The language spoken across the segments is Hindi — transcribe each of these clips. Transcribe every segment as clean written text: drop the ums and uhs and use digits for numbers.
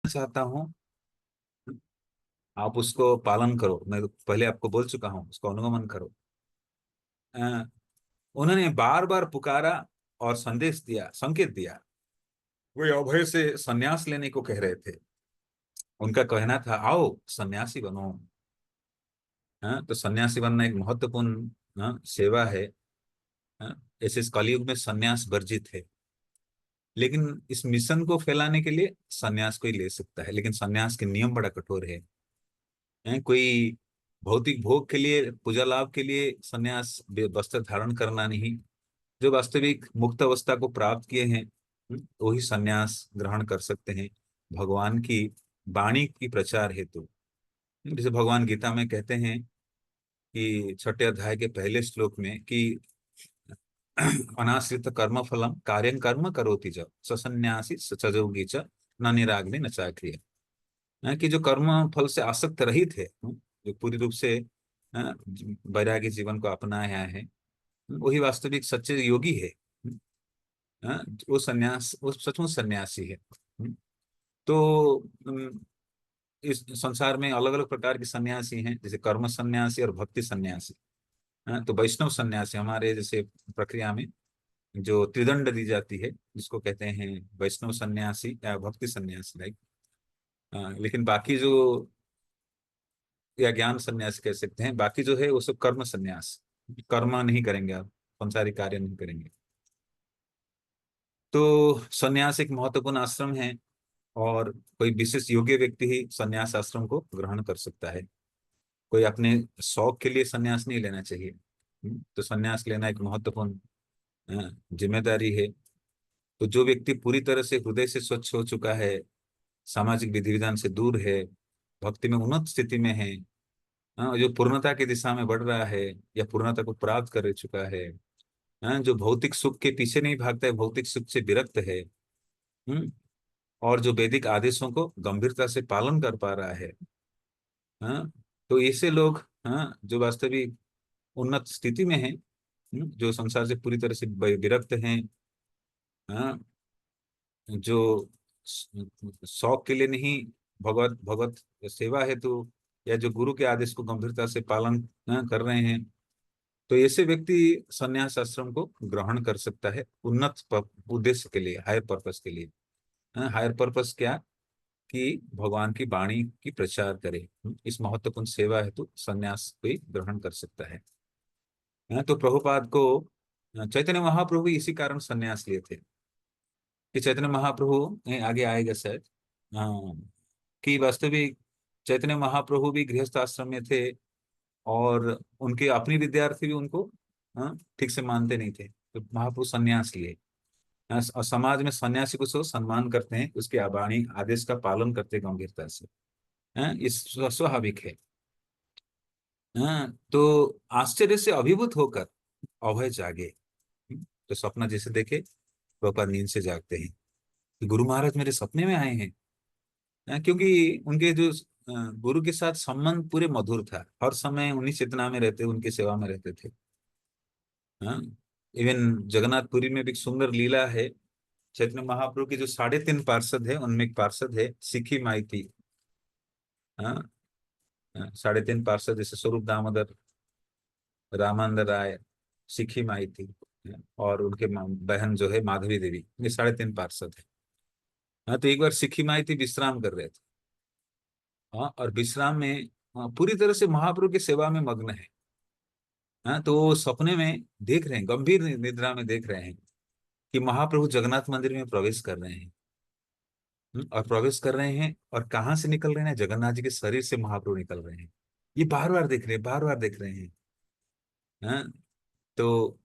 चाहता हूँ, आप उसको पालन करो। मैं तो पहले आपको बोल चुका हूँ, उसको अनुगमन करो। अ, उन्होंने बार बार पुकारा और संदेश दिया, संकेत दिया। वे अभय से संन्यास लेने को कह रहे थे। उनका कहना था, आओ सन्यासी बनो। हाँ, तो सन्यासी बनना एक महत्वपूर्ण, सेवा है। हाँ, ऐसे इस कलयुग में सन्यास वर्जित है। लेकिन इस मिशन को फैलाने के लिए सन्यास कोई ले सकता है, लेकिन सन्यास के नियम बड़ा कठोर है। कोई भौतिक भोग के लिए, पूजा लाभ के लिए सन्यास वस्त्र धारण करना नहीं। जो वास्तविक मुक्त अवस्था को प्राप्त किए हैं, वही सन्यास ग्रहण कर सकते हैं, भगवान की वाणी की प्रचार हेतु। जैसे भगवान गीता में कहते हैं कि छठे अध्याय के पहले श्लोक में कि अनाश्रित कर्म फलम कार्यं कर्म करोति च ससन्यासी सचोगी च न निराग्नि न चाक्रिय। कि जो कर्म फल से आसक्त रहित है, जो पूरी रूप से वैराग्य जीवन को अपनाया है, वही वास्तविक सच्चे योगी है। वो सन्यास, वो सचमुच सन्यासी है। तो इस संसार में अलग अलग प्रकार के सन्यासी हैं, जैसे कर्म सन्यासी और भक्ति सन्यासी। तो वैष्णव सन्यासी हमारे जैसे प्रक्रिया में जो त्रिदंड दी जाती है, जिसको कहते हैं वैष्णव सन्यासी या भक्ति सन्यासी, लाइक। लेकिन बाकी जो, या ज्ञान सन्यास कह सकते हैं, बाकी जो है वो सब कर्म सन्यास। कर्म नहीं करेंगे आप, संसारी कार्य नहीं करेंगे। तो सन्यास एक महत्वपूर्ण आश्रम है, और कोई विशेष योग्य व्यक्ति ही सन्यास आश्रम को ग्रहण कर सकता है। कोई अपने शौक के लिए सन्यास नहीं लेना चाहिए। तो सन्यास लेना एक महत्वपूर्ण जिम्मेदारी है। तो जो व्यक्ति पूरी तरह से हृदय से स्वच्छ हो चुका है, सामाजिक विधि विधान से दूर है, भक्ति में उन्नत स्थिति में है, जो पूर्णता की दिशा में बढ़ रहा है या पूर्णता को प्राप्त कर चुका है, जो भौतिक सुख के पीछे नहीं भागता है, भौतिक सुख से विरक्त है, हम्म, और जो वैदिक आदेशों को गंभीरता से पालन कर पा रहा है। हाँ, तो ऐसे लोग, जो वास्तविक उन्नत स्थिति में हैं, जो संसार से पूरी तरह से विरक्त हैं, हाँ, जो शौक के लिए नहीं, भगवत भगवत सेवा हेतु, या जो गुरु के आदेश को गंभीरता से पालन कर रहे हैं, तो ऐसे व्यक्ति संन्यास आश्रम को ग्रहण कर सकता है, उन्नत उद्देश्य के लिए, हायर पर्पस के लिए। हायर पर्पस क्या? कि भगवान की वाणी की प्रचार करे। इस महत्वपूर्ण सेवा हेतु संन्यास कोई ग्रहण कर सकता है। तो प्रभुपाद को चैतन्य महाप्रभु भी इसी कारण संन्यास लिए थे। कि चैतन्य महाप्रभु आगे आएगा शायद, हाँ, कि वास्तविक चैतन्य महाप्रभु भी गृहस्थ आश्रम में थे, और उनके अपने विद्यार्थी भी उनको ठीक से मानते नहीं थे, तो महाप्रभु संन्यास लिए। और समाज में सन्यासी को सब सम्मान करते हैं, उसके वाणी आदेश का पालन करते हैं गंभीरता से। इस स्वाभाविक है। तो आश्चर्य से अभिभूत होकर अभय जागे। तो सपना जैसे देखे, प्रभुपाद नींद से जागते हैं कि गुरु महाराज मेरे सपने में आए हैं। क्योंकि उनके जो गुरु के साथ संबंध पूरे मधुर था, हर समय उन्हीं चेतना में रहते, उनकी सेवा में रहते थे। हाँ, इवन जगन्नाथपुरी में भी एक सुंदर लीला है। चैतन्य महाप्रभु के जो 3.5 पार्षद है, उनमें एक पार्षद है सिखी माइती। हाँ, 3.5 पार्षद जैसे स्वरूप दामोदर, रामानंद राय, सिखी माइती, और उनके बहन जो है माधवी देवी, ये 3.5 पार्षद है। हाँ, तो एक बार सिखी माइती विश्राम कर रहे थे। हाँ, और विश्राम में पूरी तरह से महाप्रभु की सेवा में मग्न है। हाँ, तो वो सपने में देख रहे हैं, गंभीर निद्रा में देख रहे हैं कि महाप्रभु जगन्नाथ मंदिर में प्रवेश कर रहे हैं। और प्रवेश कर रहे हैं, और कहाँ से निकल रहे हैं? जगन्नाथ जी के शरीर से महाप्रभु निकल रहे हैं। ये बार बार देख रहे हैं, बार बार देख रहे हैं। हाँ, तो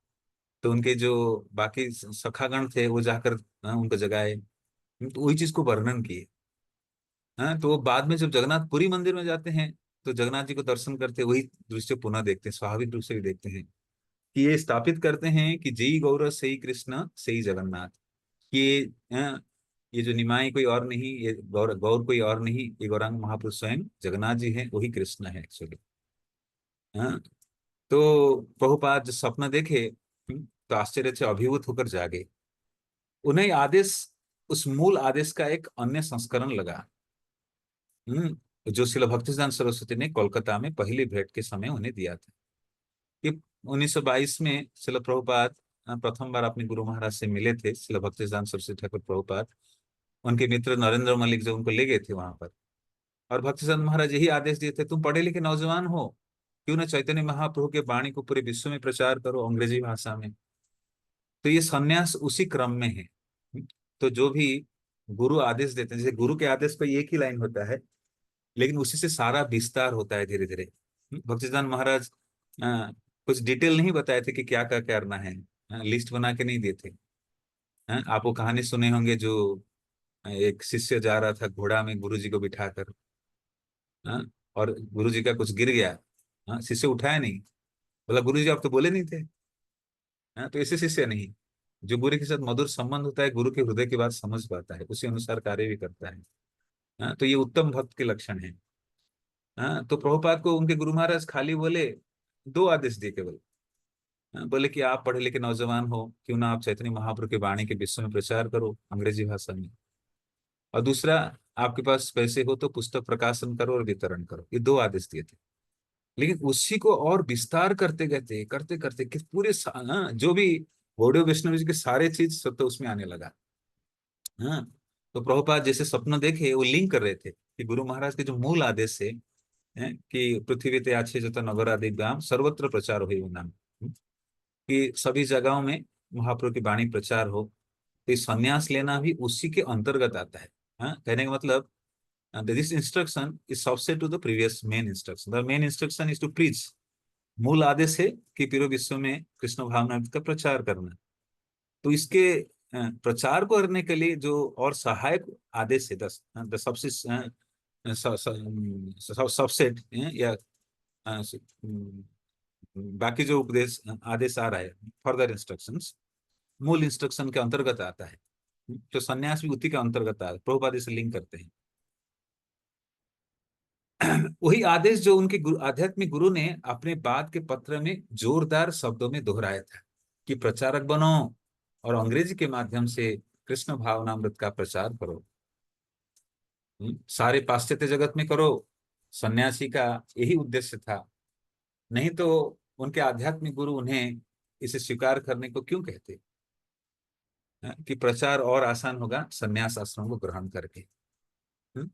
उनके जो बाकी सखागण थे, वो जाकर उनको जगाए, तो वही चीज को वर्णन किए। हाँ, तो वो बाद में जब जगन्नाथपुरी मंदिर में जाते हैं, तो जगन्नाथ जी को दर्शन करते वही दृश्य पुनः देखते हैं, स्वाभाविक रूप से भी देखते हैं। कि ये स्थापित करते हैं कि जय गौर सही कृष्ण सही जगन्नाथ। कि ये जो निमाई कोई और नहीं, ये गौर गौर कोई और नहीं, ये गौरांग महापुरुष स्वयं जगन्नाथ जी हैं, वही कृष्ण है एक्चुअली। हाँ, तो प्रभुपाद जब सपना देखे, तो आश्चर्य से अभिभूत होकर जागे। उन्हें आदेश, उस मूल आदेश का एक अन्य संस्करण लगा। जो श्रील भक्तिसिद्धांत सरस्वती ने कोलकाता में पहली भेंट के समय उन्हें दिया था। कि 1922 में श्रील प्रभुपाद प्रथम बार अपने गुरु महाराज से मिले थे, श्रील भक्तिसिद्धांत सरस्वती ठाकुर प्रभुपाद। उनके मित्र नरेंद्र मलिक जो उनको ले गए थे वहां पर, और भक्तिसिद्धांत महाराज यही आदेश दिए थे, तुम पढ़े लिखे नौजवान हो, क्यों ना चैतन्य महाप्रभु के वाणी को पूरे विश्व में प्रचार करो अंग्रेजी भाषा में। तो ये संन्यास उसी क्रम में है। तो जो भी गुरु आदेश देते हैं, जैसे गुरु के आदेश पर एक ही लाइन होता है, लेकिन उसी से सारा विस्तार होता है धीरे धीरे। भक्तिसिद्धांत महाराज कुछ डिटेल नहीं बताए थे कि क्या क्या करना है, लिस्ट बना के नहीं देते। आप वो कहानी सुने होंगे जो एक शिष्य जा रहा था घोड़ा में गुरु जी को बिठाकर, हाँ, और गुरु जी का कुछ गिर गया, हाँ, शिष्य उठाया नहीं, बोला गुरु जी आप तो बोले नहीं थे। हाँ, तो ऐसे शिष्य नहीं, जो गुरु के साथ मधुर संबंध होता है, गुरु के हृदय की बात समझ पाता है, उसी अनुसार कार्य भी करता है। हाँ, तो ये उत्तम भक्त के लक्षण है। हाँ, तो प्रभुपाद को उनके गुरु महाराज खाली बोले, दो आदेश दिए केवल। हाँ, बोले कि आप पढ़े लिखे नौजवान हो, क्यों ना आप चैतन्य महाप्रभु की वाणी के विश्व में प्रचार करो अंग्रेजी भाषा में, और दूसरा, आपके पास पैसे हो तो पुस्तक प्रकाशन करो और वितरण करो। ये दो आदेश दिए थे। लेकिन उसी को और विस्तार करते गए, करते करते कि पूरे हाँ, जो भी गौड़ीय वैष्णव जी के सारे चीज सब तो उसमें आने लगा। हाँ, तो प्रभुपाद जैसे स्वप्न देखे वो लिंक कर रहे थे कि गुरु महाराज के जो मूल आदेश है कि पृथ्वी ते आछे जता नगर आदि गांव सर्वत्र प्रचार हो नाम, कि सभी जगहों में महाप्रभु की वाणी प्रचार हो। तो ये संन्यास लेना भी उसी के अंतर्गत आता है। हाँ, कहने का मतलब, this instruction is subset to the previous main instruction. The main instruction is to preach. मूल आदेश है कि पूरे विश्व में कृष्ण भावना का प्रचार करना। तो इसके प्रचार को करने के लिए जो और सहायक आदेश है, दस द सबसेट या बाकी जो उपदेश आदेश आ रहा है, फर्दर इंस्ट्रक्शंस, मूल इंस्ट्रक्शन के अंतर्गत आता है। तो संन्यास भी उसी के अंतर्गत आता है, प्रभुपाद इसे लिंक करते हैं। वही आदेश जो उनके आध्यात्मिक गुरु ने अपने बाद के पत्र में जोरदार शब्दों में दोहराया था कि प्रचारक बनो और अंग्रेजी के माध्यम से कृष्ण भावनामृत का प्रचार करो। सारे पाश्चात्य जगत में करो। सन्यासी का यही उद्देश्य था। नहीं तो उनके आध्यात्मिक गुरु उन्हें इसे स्वीकार करने को क्यों कहते, कि प्रचार और आसान होगा सन्यास आश्रम को ग्रहण करके।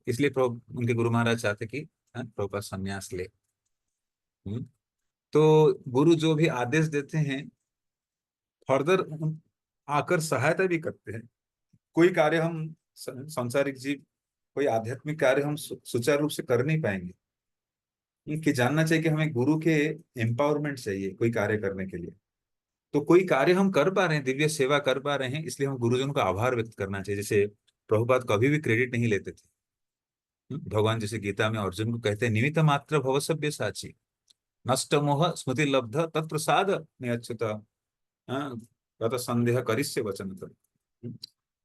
इसलिए प्रभु उनके गुरु महाराज चाहते कि प्रभुपाद सन्यास ले। हम्म, तो गुरु जो भी आदेश देते हैं, फर्दर आकर सहायता भी करते हैं। कोई कार्य हम सांसारिक जीव, कोई आध्यात्मिक कार्य हम सुचारू रूप से कर नहीं पाएंगे। कि जानना चाहिए कि हमें गुरु के एम्पावरमेंट चाहिए कोई कार्य करने के लिए। तो कोई कार्य हम कर पा रहे हैं, दिव्य सेवा कर पा रहे हैं, इसलिए हम गुरुजन का आभार व्यक्त करना चाहिए। जैसे प्रभुपाद कभी भी क्रेडिट नहीं लेते थे। भगवान जैसे गीता में अर्जुन को कहते हैं, निमित्त मात्र भव सभ्य साची, नष्ट मोह स्मृति लब्ध तत्प्रसाद में अच्युत गत संदेह करिष्य वचन कर।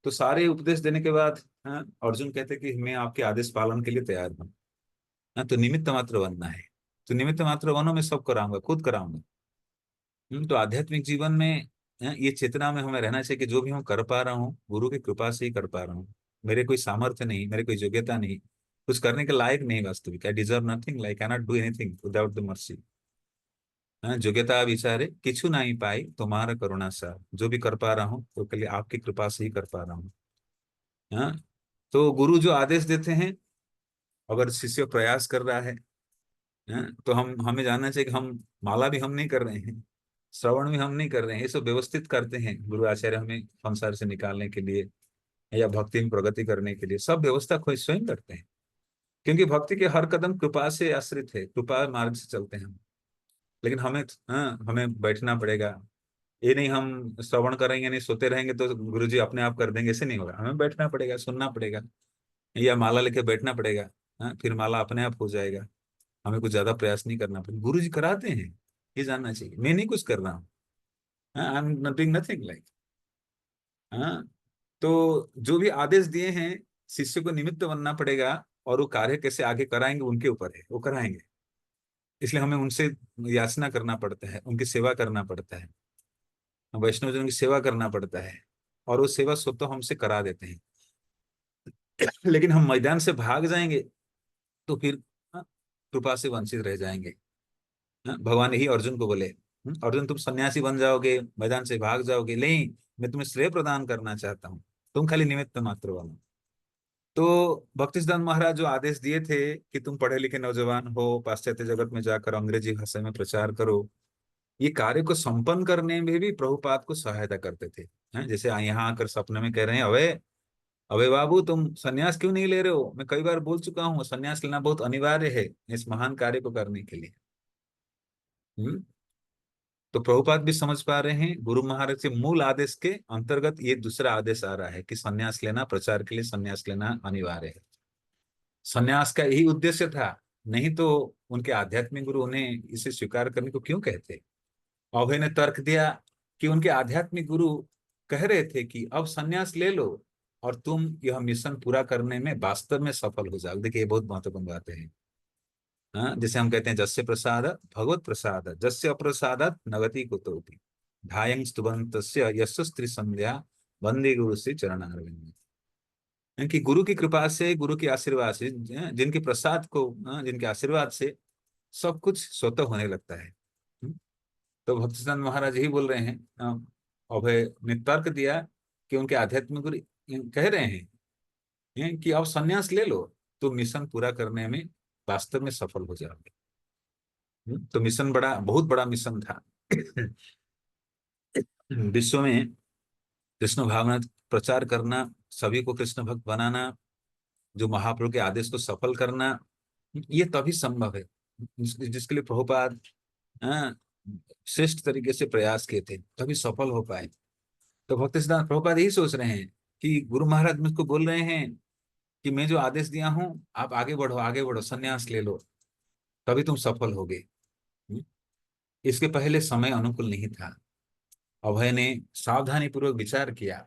तो सारे उपदेश देने के बाद अर्जुन कहते कि मैं आपके आदेश पालन के लिए तैयार हूँ। तो निमित्त मात्र बनना है। तो निमित्त मात्र बनो, मैं सब कराऊंगा, खुद कराऊंगा। तो आध्यात्मिक जीवन में ये चेतना में हमें रहना चाहिए कि जो भी मैं कर पा रहा हूँ गुरु की कृपा से ही कर पा रहा हूँ। मेरे कोई सामर्थ्य नहीं, मेरे कोई योग्यता नहीं, कुछ करने के लायक नहीं। वास्तविक I deserve nothing, like can not do anything without the mercy. योग्यता विचारे किछु नहीं पाई तुम्हारा करुणा सा, जो भी कर पा रहा हूँ तो के लिए आपकी कृपा से ही कर पा रहा हूँ। हाँ, तो गुरु जो आदेश देते हैं, अगर शिष्य प्रयास कर रहा है, तो हमें जानना चाहिए कि हम माला भी हम नहीं कर रहे हैं, श्रवण भी हम नहीं कर रहे हैं, ये सब व्यवस्थित करते हैं गुरु आचार्य हमें संसार से निकालने के लिए या भक्ति में प्रगति करने के लिए। सब व्यवस्था खुद स्वयं करते हैं, क्योंकि भक्ति के हर कदम कृपा से आश्रित है, कृपा मार्ग से चलते हैं हम। लेकिन हमें बैठना पड़ेगा। ये नहीं हम श्रवण करेंगे नहीं, सोते रहेंगे तो गुरु जी अपने आप कर देंगे, ऐसे नहीं होगा। हमें बैठना पड़ेगा, सुनना पड़ेगा, या माला लेके बैठना पड़ेगा। फिर माला अपने आप हो जाएगा। हमें कुछ ज्यादा प्रयास नहीं करना पड़ेगा, गुरु जी कराते हैं। ये जानना चाहिए, मैं नहीं कुछ कर रहा हूँ। I am doing nothing like. हाँ, तो जो भी आदेश दिए हैं, शिष्य को निमित्त बनना पड़ेगा, और वो कार्य कैसे आगे कराएंगे उनके ऊपर है, वो कराएंगे। इसलिए हमें उनसे याचना करना पड़ता है, उनकी सेवा करना पड़ता है, वैष्णव जन की सेवा करना पड़ता है, और वो सेवा स्वतः हमसे करा देते हैं। लेकिन हम मैदान से भाग जाएंगे तो फिर कृपा से वंचित रह जाएंगे। भगवान यही अर्जुन को बोले, अर्जुन तुम सन्यासी बन जाओगे, मैदान से भाग जाओगे, नहीं, मैं तुम्हें श्रेय प्रदान करना चाहता हूँ, तुम खाली निमित्त मात्र बनो। तो भक्तिसिद्धांत महाराज जो आदेश दिए थे कि तुम पढ़े लिखे नौजवान हो, पाश्चात्य जगत में जाकर अंग्रेजी भाषा में प्रचार करो, ये कार्य को संपन्न करने में भी प्रभुपाद को सहायता करते थे। जैसे यहाँ आकर सपने में कह रहे हैं, अबे अबे बाबू तुम सन्यास क्यों नहीं ले रहे हो, मैं कई बार बोल चुका हूँ सन्यास लेना बहुत अनिवार्य है इस महान कार्य को करने के लिए। हम्म तो प्रभुपाद भी समझ पा रहे हैं गुरु महाराज के मूल आदेश के अंतर्गत ये दूसरा आदेश आ रहा है कि सन्यास लेना, प्रचार के लिए सन्यास लेना अनिवार्य है। सन्यास का यही उद्देश्य था, नहीं तो उनके आध्यात्मिक गुरु उन्हें इसे स्वीकार करने को क्यों कहते। अभय ने तर्क दिया कि उनके आध्यात्मिक गुरु कह रहे थे कि अब सन्यास ले लो और तुम यह मिशन पूरा करने में वास्तव में सफल हो जाओ। देखिए ये बहुत महत्वपूर्ण बात है। जैसे हम कहते हैं जस्य प्रसाद भगवत प्रसाद, जस्य अप्रसादात नगति कुतोपि, ध्यायं स्तुवन्तस्य यस्य स्त्री संध्या, वंदे गुरु से चरणारविंद। कि गुरु की कृपा से, गुरु के आशीर्वाद से, जिनके प्रसाद को, जिनके आशीर्वाद से सब कुछ स्वतः होने लगता है। तो भक्तिसिद्धांत महाराज ही बोल रहे हैं, अभय ने तर्क दिया कि उनके आध्यात्मिक गुरु कह रहे हैं कि अब सन्यास ले लो तो मिशन पूरा करने में वास्तव में सफल हो जाओगे। तो मिशन बड़ा, बहुत बड़ा मिशन था। विश्व में कृष्ण भावना प्रचार करना, सभी को कृष्ण भक्त बनाना, जो महाप्रभु के आदेश को सफल करना, ये तभी संभव है जिसके लिए प्रभुपाद श्रेष्ठ तरीके से प्रयास किए थे, तभी सफल हो पाए। तो भक्ति सिद्धांत प्रभुपाद यही सोच रहे हैं कि गुरु महाराज मुझको बोल रहे हैं कि मैं जो आदेश दिया हूं आप आगे बढ़ो, आगे बढ़ो, सन्यास ले लो, तभी तुम सफल होगे। इसके पहले समय अनुकूल नहीं था। अभय ने सावधानी पूर्वक विचार किया।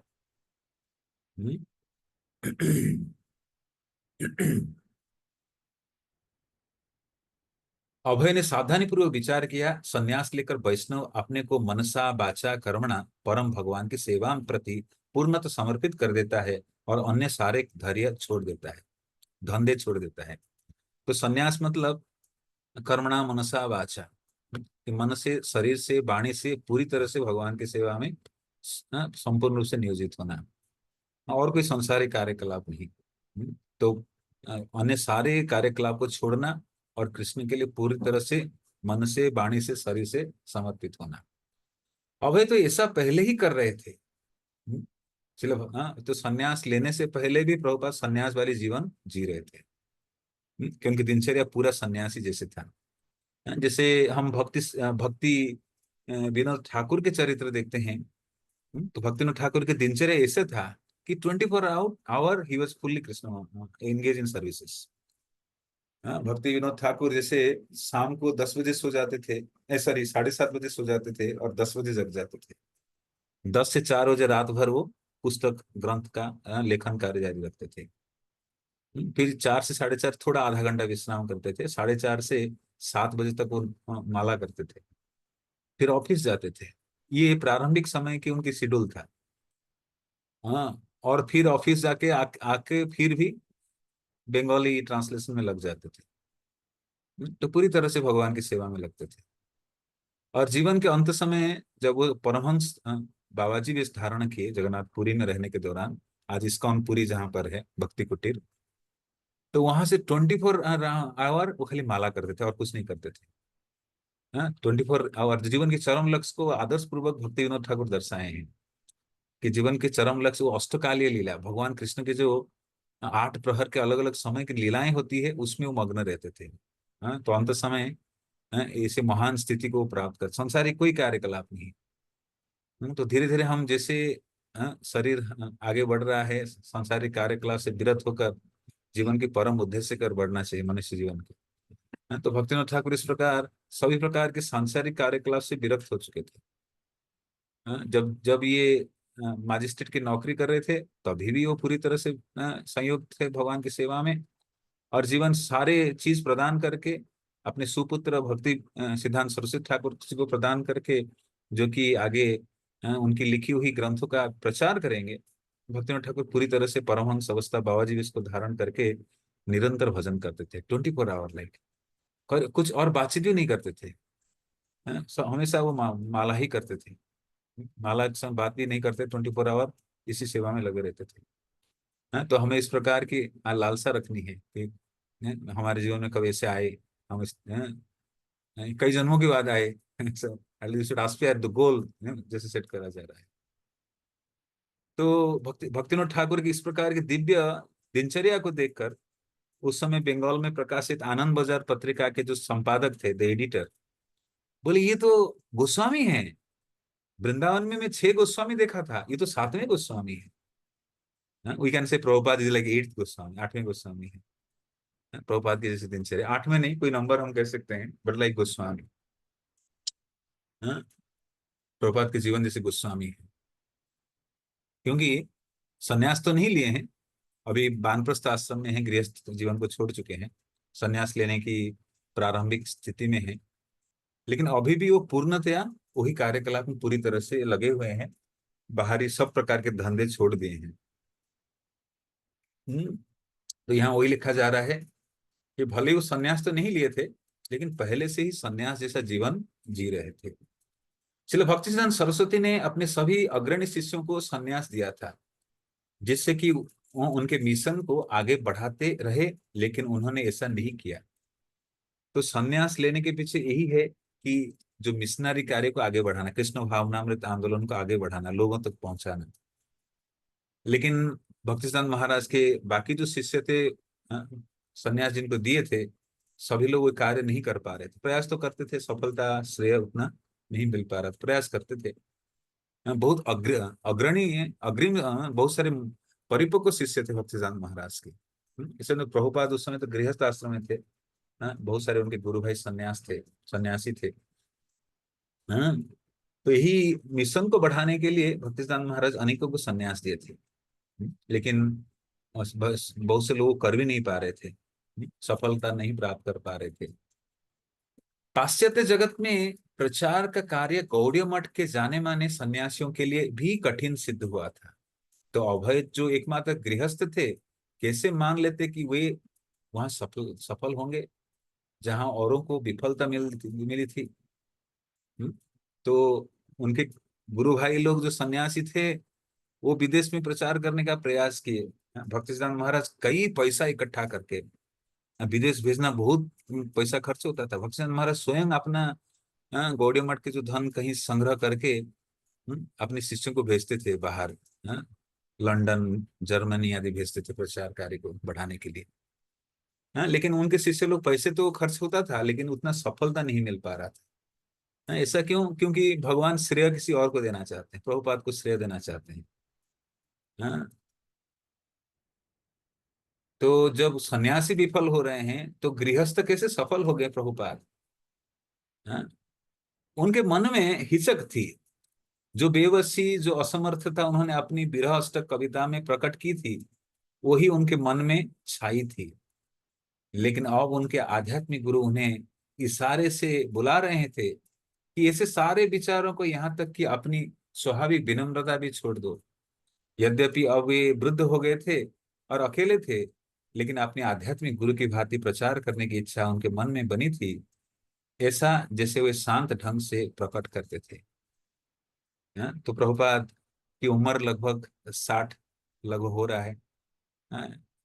अभय ने सावधानी पूर्वक विचार किया, संन्यास लेकर वैष्णव अपने को मनसा वाचा कर्मणा परम भगवान की सेवा प्रति पूर्णतः समर्पित कर देता है और अन्य सारे धैर्य छोड़ देता है, धंधे छोड़ देता है। तो संन्यास मतलब कर्मणा मनसा वाचा, कि मन से, शरीर से, वाणी से पूरी तरह से भगवान की सेवा में संपूर्ण रूप से नियोजित होना, और कोई संसारिक कार्यकलाप नहीं। तो अन्य सारे कार्यकलाप को छोड़ना और कृष्ण के लिए पूरी तरह से मन से, वाणी से, शरीर से समर्पित होना। अभय तो ऐसा पहले ही कर रहे थे। चलो, तो सन्यास लेने से पहले भी प्रभुपाद सन्यास वाली जीवन जी रहे थे, क्योंकि दिनचर्या पूरा सन्यासी जैसे था। जैसे हम भक्ति भक्ति विनोद ठाकुर के चरित्र देखते हैं, तो भक्ति विनोद ठाकुर के दिनचर्या ऐसे था कि 24 hour he was fully Krishna engaged in services. Bhakti Vinod Thakur जैसे शाम को 10 बजे सो जाते थे, सॉरी 7:30 बजे सो जाते थे और 10 बजे जग जाते थे। 10 से 4 बजे रात भर वो पुस्तक ग्रंथ का लेखन कार्य जारी रखते थे। फिर 4 से 4:30 थोड़ा आधा घंटा विश्राम करते थे, 4:30 से 7 बजे तक वो माला करते थे, फिर ऑफिस जाते थे। ये प्रारंभिक समय की उनकी शेड्यूल था। और फिर ऑफिस जाके आके फिर भी बंगाली ट्रांसलेशन में लग जाते थे। तो पूरी तरह से भगवान की सेवा में लगते थे। और जीवन के अंत समय जब वो परमहंस बाबा जी वेश धारण किए जगन्नाथपुरी में रहने के दौरान, आज इस्कॉन पुरी जहाँ पर है भक्ति कुटीर, तो वहां से 24 आवर वो खाली माला करते थे और कुछ नहीं करते थे। 24 आवर जीवन के चरम लक्ष्य को आदर्श पूर्वक भक्ति विनोद ठाकुर दर्शाए हैं कि जीवन के चरम लक्ष्य वो अष्टकालीय लीला, भगवान कृष्ण के जो 8 प्रहर के अलग अलग समय की लीलाएं होती है उसमें वो मग्न रहते थे। तो अंत समय ऐसे महान स्थिति को प्राप्त कर, संसारिक कोई कार्यकलाप नहीं। तो धीरे धीरे हम जैसे शरीर आगे बढ़ रहा है, सांसारिक कार्यकलाप से विरत होकर जीवन के परम उद्देश्य कर बढ़ना चाहिए मनुष्य जीवन के। तो भक्तिनाथ ठाकुर इस प्रकार सभी प्रकार के सांसारिक कार्यकलाप से विरक्त हो चुके थे। जब जब ये मजिस्ट्रेट की नौकरी कर रहे थे तभी भी वो पूरी तरह से संयुक्त थे भगवान की सेवा में, और जीवन सारे चीज प्रदान करके अपने सुपुत्र भक्ति सिद्धांत सरस्वती ठाकुर जी को प्रदान करके, जो कि आगे उनकी लिखी हुई ग्रंथों का प्रचार करेंगे। भक्तिनाथ ठाकुर पूरी तरह से परमहंस अवस्था बाबा जी इसको धारण करके निरंतर भजन करते थे 24 आवर, लाइक कुछ और बातचीत भी नहीं करते थे। हैं? हमेशा वो माला ही करते थे, माला के संग बात भी नहीं करते, 24 आवर इसी सेवा में लगे रहते थे। हैं? तो हमें इस प्रकार की लालसा रखनी है कि हमारे जीवन में कब ऐसे आए, हम कई जन्मों के बाद आए। शुड एस्पायर द गोल, जैसे सेट करा जा रहा है। तो भक्तिनाथ ठाकुर की इस प्रकार की दिव्य दिनचर्या को देखकर उस समय बंगाल में प्रकाशित आनंद बाजार पत्रिका के जो संपादक थे, द एडिटर, बोले ये तो गोस्वामी हैं। वृंदावन में मैं 6 गोस्वामी देखा था, ये तो 7वें गोस्वामी है। We can say Prabhupada is like 8th Goswami, 8वें गोस्वामी है। प्रभुपाद की जैसे दिनचर्या, 8वें नहीं, कोई नंबर हम कह सकते हैं, बट लाइक गोस्वामी। हाँ, प्रभुपाद के जीवन जैसे गोस्वामी है, क्योंकि संन्यास तो नहीं लिए हैं, अभी वानप्रस्थ आश्रम में है, गृहस्थ जीवन को छोड़ चुके हैं, संन्यास लेने की प्रारंभिक स्थिति में है, लेकिन अभी भी वो पूर्णतया वही कार्यकलाप में पूरी तरह से लगे हुए हैं, बाहरी सब प्रकार के धंधे छोड़ दिए हैं। तो यहाँ वही लिखा जा रहा है कि भले वो संन्यास तो नहीं लिए थे, लेकिन पहले से ही संन्यास जैसा जीवन जी रहे थे। श्रील भक्तिसिद्धांत सरस्वती ने अपने सभी अग्रणी शिष्यों को संन्यास दिया था, जिससे कि वो उनके मिशन को आगे बढ़ाते रहे, लेकिन उन्होंने ऐसा नहीं किया। तो संन्यास लेने के पीछे यही है कि जो मिशनरी कार्य को आगे बढ़ाना, कृष्ण भावनामृत आंदोलन को आगे बढ़ाना, लोगों तक पहुंचाना। लेकिन भक्तिसिद्धांत महाराज के बाकी जो शिष्य थे, संन्यास जिनको दिए थे, सभी लोग वो कार्य नहीं कर पा रहे थे। प्रयास तो करते थे, सफलता श्रेय उतना नहीं मिल पा रहा, प्रयास करते थे। बहुत अग्रणी है, अग्रिम, बहुत सारे परिपक्व शिष्य थे भक्तिसिद्धांत महाराज के। इसलिए तो प्रभुपाद उस समय तो गृहस्थ आश्रम में थे। बहुत सारे उनके गुरु भाई सन्यासी थे। हाँ, तो यही मिशन को बढ़ाने के लिए भक्तिसिद्धांत महाराज अनेकों को सन्यास दिए थे। लेकिन बस बहुत से लोग कर भी नहीं पा रहे थे, सफलता नहीं प्राप्त कर पा रहे थे। पाश्चात्य जगत में प्रचार का कार्य गौड़ीय मठ के जाने माने सन्यासियों के लिए भी कठिन सिद्ध हुआ था। तो अभय जो एकमात्र गृहस्थ थे, कैसे मान लेते कि वे वहां सफल सफल होंगे जहां औरों को विफलता मिली थी। हम्म? तो उनके गुरु भाई लोग जो सन्यासी थे, वो विदेश में प्रचार करने का प्रयास किए। भक्तिसिद्धांत महाराज कई पैसा इकट्ठा करके, विदेश भेजना बहुत पैसा खर्च होता था, भक्तिसिद्धांत महाराज स्वयं अपना गौड़ीय मठ के जो धन कहीं संग्रह करके अपने शिष्यों को भेजते थे बाहर। हाँ, लंदन, जर्मनी आदि भेजते थे प्रचार कार्य को बढ़ाने के लिए। हाँ, लेकिन उनके शिष्य लोग, पैसे तो खर्च होता था, लेकिन उतना सफलता नहीं मिल पा रहा था। हाँ, ऐसा क्यों? क्योंकि भगवान श्रेय किसी और को देना चाहते हैं, प्रभुपाद को श्रेय देना चाहते हैं। हाँ, तो जब सन्यासी विफल हो रहे हैं, तो गृहस्थ कैसे सफल हो गए प्रभुपाद? हाँ, उनके मन में हिचक थी। जो बेबसी, जो असमर्थता उन्होंने अपनी विरह अष्टक कविता में प्रकट की थी, वही उनके मन में छाई थी। लेकिन अब उनके आध्यात्मिक गुरु उन्हें इशारे से बुला रहे थे कि ऐसे सारे विचारों को, यहाँ तक कि अपनी स्वाभाविक विनम्रता भी छोड़ दो। यद्यपि अब वे वृद्ध हो गए थे और अकेले थे, लेकिन अपने आध्यात्मिक गुरु की भांति प्रचार करने की इच्छा उनके मन में बनी थी, ऐसा जैसे वे शांत ढंग से प्रकट करते थे। तो प्रभुपाद की उम्र लगभग 60 लगभग हो रहा है।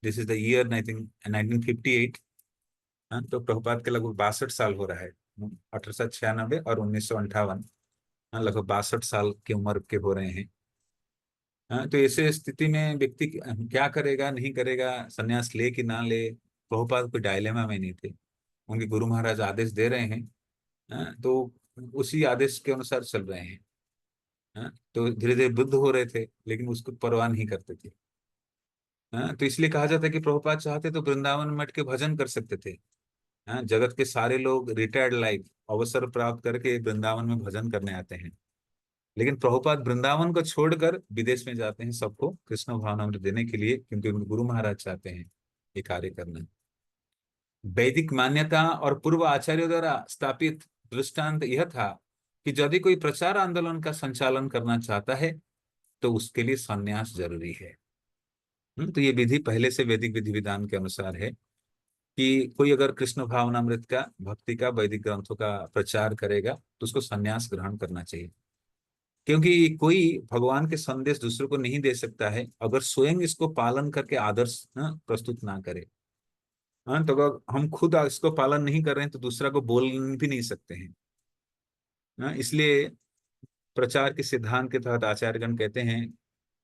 This is the year 1958। तो प्रभुपाद के लगभग 62 साल हो रहा है। 1896 और 1958, लगभग 62 साल की उम्र के हो रहे हैं। तो ऐसे स्थिति में व्यक्ति क्या करेगा, नहीं करेगा, संन्यास ले कि ना ले? प्रभुपाद कोई डायलेमा में नहीं थे। उनके गुरु महाराज आदेश दे रहे हैं, तो उसी आदेश के अनुसार चल रहे हैं। तो धीरे धीरे बुद्ध हो रहे थे, लेकिन उसको परवाह नहीं करते थे। तो इसलिए कहा जाता है कि प्रभुपाद चाहते तो वृंदावन मठ के भजन कर सकते थे। जगत के सारे लोग रिटायर्ड लाइफ अवसर प्राप्त करके वृंदावन में भजन करने आते हैं, लेकिन प्रभुपाद वृंदावन को छोड़कर विदेश में जाते हैं सबको कृष्ण भावनामृत देने के लिए, क्योंकि उनके गुरु महाराज चाहते हैं ये कार्य करना। वैदिक मान्यता और पूर्व आचार्यों द्वारा स्थापित दृष्टांत यह था कि यदि कोई प्रचार आंदोलन का संचालन करना चाहता है, तो उसके लिए संन्यास जरूरी है। तो ये विधि पहले से वैदिक विधि विधान के अनुसार है कि कोई अगर कृष्ण भावनामृत का, भक्ति का, वैदिक ग्रंथों का प्रचार करेगा तो उसको संन्यास ग्रहण करना चाहिए। क्योंकि कोई भगवान के संदेश दूसरों को नहीं दे सकता है अगर स्वयं इसको पालन करके आदर्श प्रस्तुत ना करे। हाँ, तो अगर हम खुद इसको पालन नहीं कर रहे हैं तो दूसरा को बोल भी नहीं सकते हैं। हाँ, इसलिए प्रचार के सिद्धांत के तहत आचार्यगण कहते हैं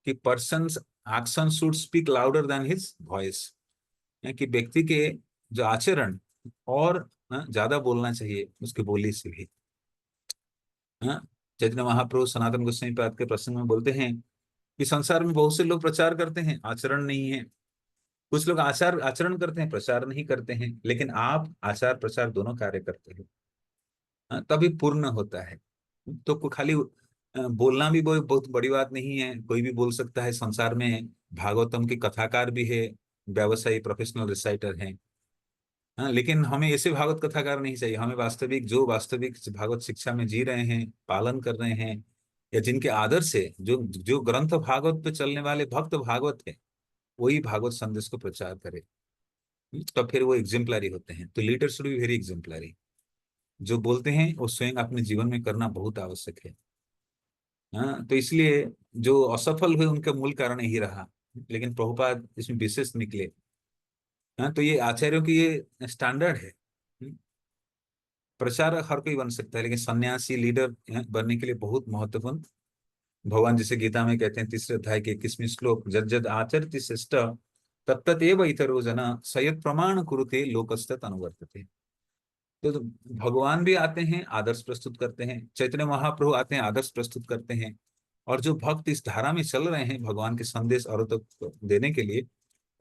कि persons action should speak louder than his voice, कि व्यक्ति के जो आचरण और ज्यादा बोलना चाहिए उसकी बोली से भी। हाँ, चैतन्य महाप्रभु सनातन गोस्वामी पाद के प्रसंग में बोलते हैं कि संसार में बहुत से लोग प्रचार करते हैं, आचरण नहीं है। कुछ लोग आचरण करते हैं, प्रचार नहीं करते हैं, लेकिन आप आचार प्रचार दोनों कार्य करते हो। तभी पूर्ण होता है। तो खाली बोलना भी बहुत बड़ी बात नहीं है, कोई भी बोल सकता है। संसार में भागवतम के कथाकार भी है, व्यवसायी प्रोफेशनल रिसाइटर हैं। हाँ, लेकिन हमें ऐसे भागवत कथाकार नहीं चाहिए। हमें वास्तविक भागवत शिक्षा में जी रहे हैं, पालन कर रहे हैं, या जिनके आदर से जो जो ग्रंथ भागवत पे चलने वाले भक्त भागवत है, वही भागवत संदेश को प्रचार करे। तो फिर वो एग्जेम्पलरी होते हैं। तो leader should be very exemplary. जो बोलते हैं वो स्वयं अपने जीवन में करना बहुत आवश्यक है। हाँ, तो इसलिए जो असफल हुए उनका मूल कारण यही रहा, लेकिन प्रभुपाद इसमें विशेष निकले। हाँ, तो ये आचार्यों की ये स्टैंडर्ड है। प्रचारक हर कोई बन सकता है, लेकिन सन्यासी लीडर बनने के लिए बहुत महत्वपूर्ण। भगवान जैसे गीता में कहते हैं, तीसरे अध्याय के 21वें श्लोक, जद जद आचरति शिष्ट तत्तत एव इतरो जना सयत प्रमाण कुरुते लोकस्तत अनुवर्तते। तो भगवान भी आते हैं, आदर्श प्रस्तुत करते हैं। चैतन्य महाप्रभु आते हैं, आदर्श प्रस्तुत करते हैं। और जो भक्त इस धारा में चल रहे हैं भगवान के संदेश औरों तक देने के लिए,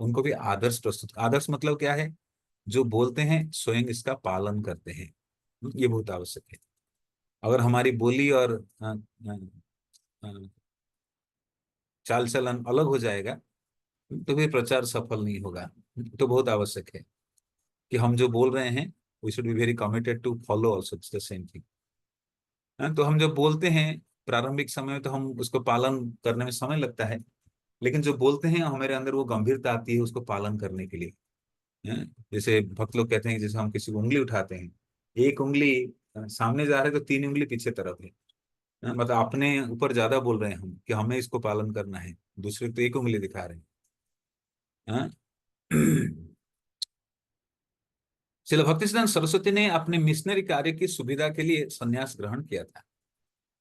उनको भी आदर्श प्रस्तुत। आदर्श मतलब क्या है? जो बोलते हैं स्वयं इसका पालन करते हैं। ये बहुत आवश्यक है। अगर हमारी बोली और अ, चाल चलन अलग हो जाएगा तो फिर प्रचार सफल नहीं होगा। तो बहुत आवश्यक है कि हम जो बोल रहे हैं, we should be very committed to follow also the same thing. तो हम जब बोलते हैं प्रारंभिक समय में तो हम उसको पालन करने में समय लगता है, लेकिन जो बोलते हैं हमारे अंदर वो गंभीरता आती है उसको पालन करने के लिए। हैं? जैसे भक्त लोग कहते हैं, जैसे हम किसी को उंगली उठाते हैं, एक उंगली सामने जा रहे हैं तो तीन उंगली पीछे तरफ है। मतलब अपने ऊपर ज्यादा बोल रहे हैं हम कि हमें इसको पालन करना है, दूसरे को तो एक उंगली दिखा रहे हैं। हाँ? श्रील भक्तिसिद्धांत सरस्वती ने अपने मिशनरी कार्य की सुविधा के लिए संन्यास ग्रहण किया था।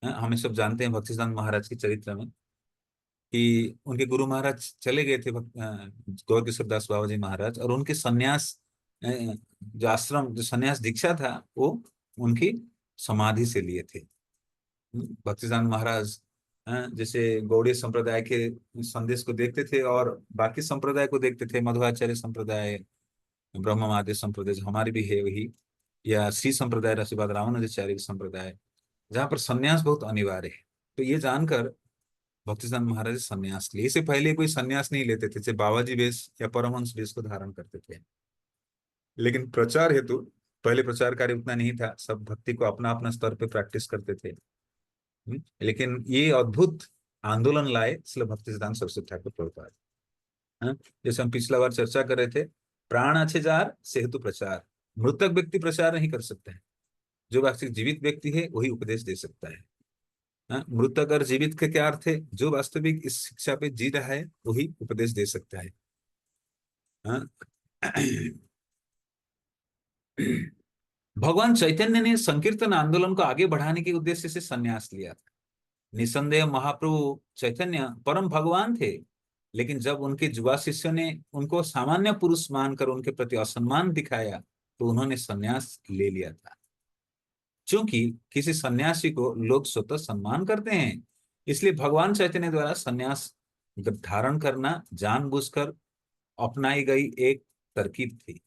हमें सब जानते हैं भक्तिसिद्धांत महाराज के चरित्र में कि उनके गुरु महाराज चले गए थे, गौर किशोर दास बाबा जी महाराज, और उनके संन्यास जो आश्रम, जो संन्यास दीक्षा था, वो उनकी समाधि से लिए थे। भक्तिसिद्धांत महाराज जैसे गौड़ीय संप्रदाय के संदेश को देखते थे और बाकी संप्रदाय को देखते थे, मध्वाचार्य संप्रदाय, ब्रह्मवादी संप्रदाय जो हमारी भी है वही, या श्री संप्रदाय, रसीबाद रामानुजाचार्य संप्रदाय, जहाँ पर संन्यास बहुत अनिवार्य है। तो ये जानकर भक्तिसिद्धांत महाराज संन्यास लिए। इससे पहले कोई संन्यास नहीं लेते थे, जैसे बाबाजी वेश या परमहंस वेश को धारण करते थे। लेकिन प्रचार हेतु पहले प्रचार कार्य उतना नहीं था, सब भक्ति को अपना अपना स्तर पे प्रैक्टिस करते थे। लेकिन ये अद्भुत आंदोलन लाए इसलिए भक्तिसिद्धांत सरस्वती ठाकुर प्रभुपाद। हाँ? जैसे हम पिछला बार चर्चा कर रहे थे, प्राण अच्छे जार सेतु प्रचार। मृतक व्यक्ति प्रचार नहीं कर सकता है, जो वास्तविक जीवित व्यक्ति है वही उपदेश दे सकता है। हाँ? मृतक और जीवित का क्या अर्थ है? जो वास्तविक इस शिक्षा पे जी रहा है वही उपदेश दे सकता है। हाँ? भगवान चैतन्य ने संकीर्तन आंदोलन को आगे बढ़ाने के उद्देश्य से संन्यास लिया था। निसंदेह महाप्रभु चैतन्य परम भगवान थे, लेकिन जब उनके युवा शिष्यों ने उनको सामान्य पुरुष मानकर उनके प्रति असम्मान दिखाया तो उन्होंने संन्यास ले लिया था। क्योंकि किसी सन्यासी को लोग स्वतः सम्मान करते हैं, इसलिए भगवान चैतन्य द्वारा सन्यास धारण करना जानबूझकर अपनाई गई एक तरकीब थी।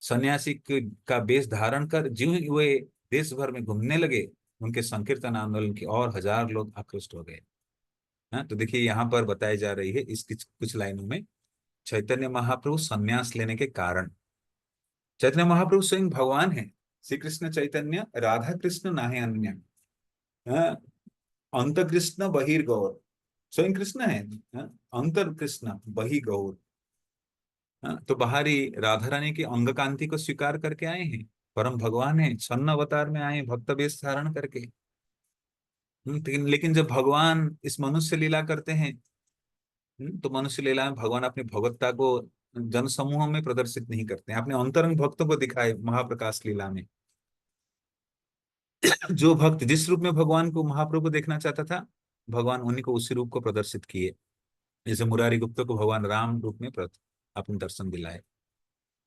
सन्यासी का वेश धारण कर ज्यों ही वे देश भर में घूमने लगे, उनके संकीर्तन आंदोलन की और हजार लोग आकृष्ट हो गए। हाँ, तो देखिए यहाँ पर बताई जा रही है इसकी कुछ लाइनों में चैतन्य महाप्रभु संन्यास लेने के कारण। चैतन्य महाप्रभु स्वयं भगवान है। श्री कृष्ण चैतन्य राधा कृष्ण नाहे अन्य। हाँ, अंत कृष्ण बहिर्गौर, स्वयं कृष्ण है। हाँ, अंतर कृष्ण बहि गौर। हाँ, तो बाहरी राधा रानी की अंग कांति को स्वीकार करके आए हैं। परम भगवान है, छन्न अवतार में आए भक्त वेश धारण करके। लेकिन जब भगवान इस मनुष्य लीला करते हैं, तो मनुष्य लीला में भगवान अपनी भगवत्ता को जन समूहों में प्रदर्शित नहीं करते हैं, अपने अंतरंग भक्तों को दिखाए महाप्रकाश लीला में। जो भक्त जिस रूप में भगवान को, महाप्रभु को देखना चाहता था, भगवान उन्हीं को उसी रूप को प्रदर्शित किए। जैसे मुरारी गुप्ता को भगवान राम रूप में अपने दर्शन दिलाए।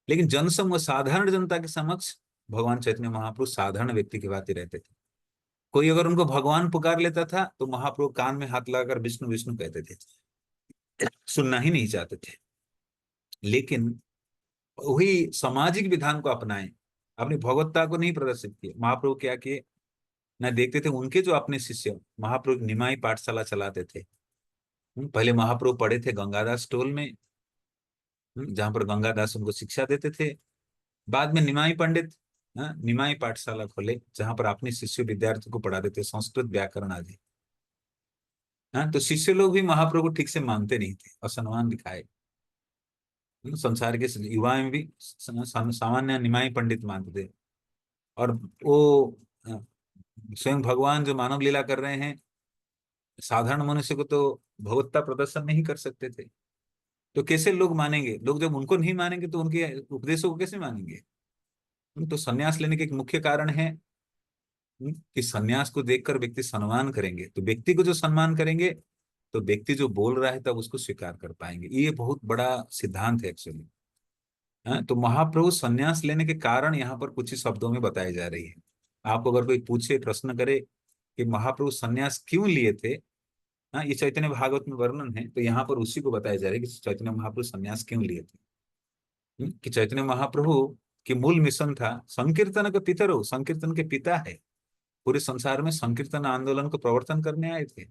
लेकिन जनसमूह, साधारण जनता के समक्ष भगवान चैतन्य महाप्रभु साधारण व्यक्ति की भांति रहते थे। कोई अगर उनको भगवान पुकार लेता था तो महाप्रभु कान में हाथ लगाकर विष्णु विष्णु कहते थे, सुनना ही नहीं चाहते थे। लेकिन वही सामाजिक विधान को अपनाए, अपनी भगवत्ता को नहीं प्रदर्शित किए। महाप्रभु क्या किए ना, देखते थे उनके जो अपने शिष्य, महाप्रभु निमाई पाठशाला चलाते थे। पहले महाप्रभु पढ़े थे गंगादास टोल में, जहां पर गंगादास उनको शिक्षा देते थे। बाद में निमाई पंडित निमाई पाठशाला खोले, जहां पर अपने शिष्य विद्यार्थियों को पढ़ा देते, संस्कृत व्याकरण आदि। हाँ, तो शिष्य लोग भी महाप्रभु को ठीक से मानते नहीं थे, असम्मान दिखाए। संसार के युवा में भी सामान्य निमाई पंडित मानते थे। और वो स्वयं भगवान जो मानव लीला कर रहे हैं, साधारण मनुष्य को तो भगवत्ता प्रदर्शन नहीं कर सकते थे। तो कैसे लोग मानेंगे? लोग जब उनको नहीं मानेंगे तो उनके उपदेशों को कैसे मानेंगे? तो संन्यास लेने के एक मुख्य कारण है कि संन्यास को देखकर व्यक्ति सम्मान करेंगे। तो व्यक्ति को जो सम्मान करेंगे तो व्यक्ति जो बोल रहा है तब उसको स्वीकार कर पाएंगे। ये बहुत बड़ा सिद्धांत है एक्चुअली। तो महाप्रभु संन्यास लेने के कारण यहाँ पर कुछ ही शब्दों में बताए जा रही है। आपको अगर कोई पूछे, प्रश्न करे कि महाप्रभु संन्यास क्यों लिए थे, हाँ, ये चैतन्य भागवत में वर्णन है, तो यहाँ पर उसी को बताया जा रहा है कि चैतन्य महाप्रभु संन्यास क्यों लिए थे। कि चैतन्य महाप्रभु की मूल मिशन था संकीर्तन के पितरो, संकीर्तन के पिता है। पूरे संसार में संकीर्तन आंदोलन को प्रवर्तन करने आए थे।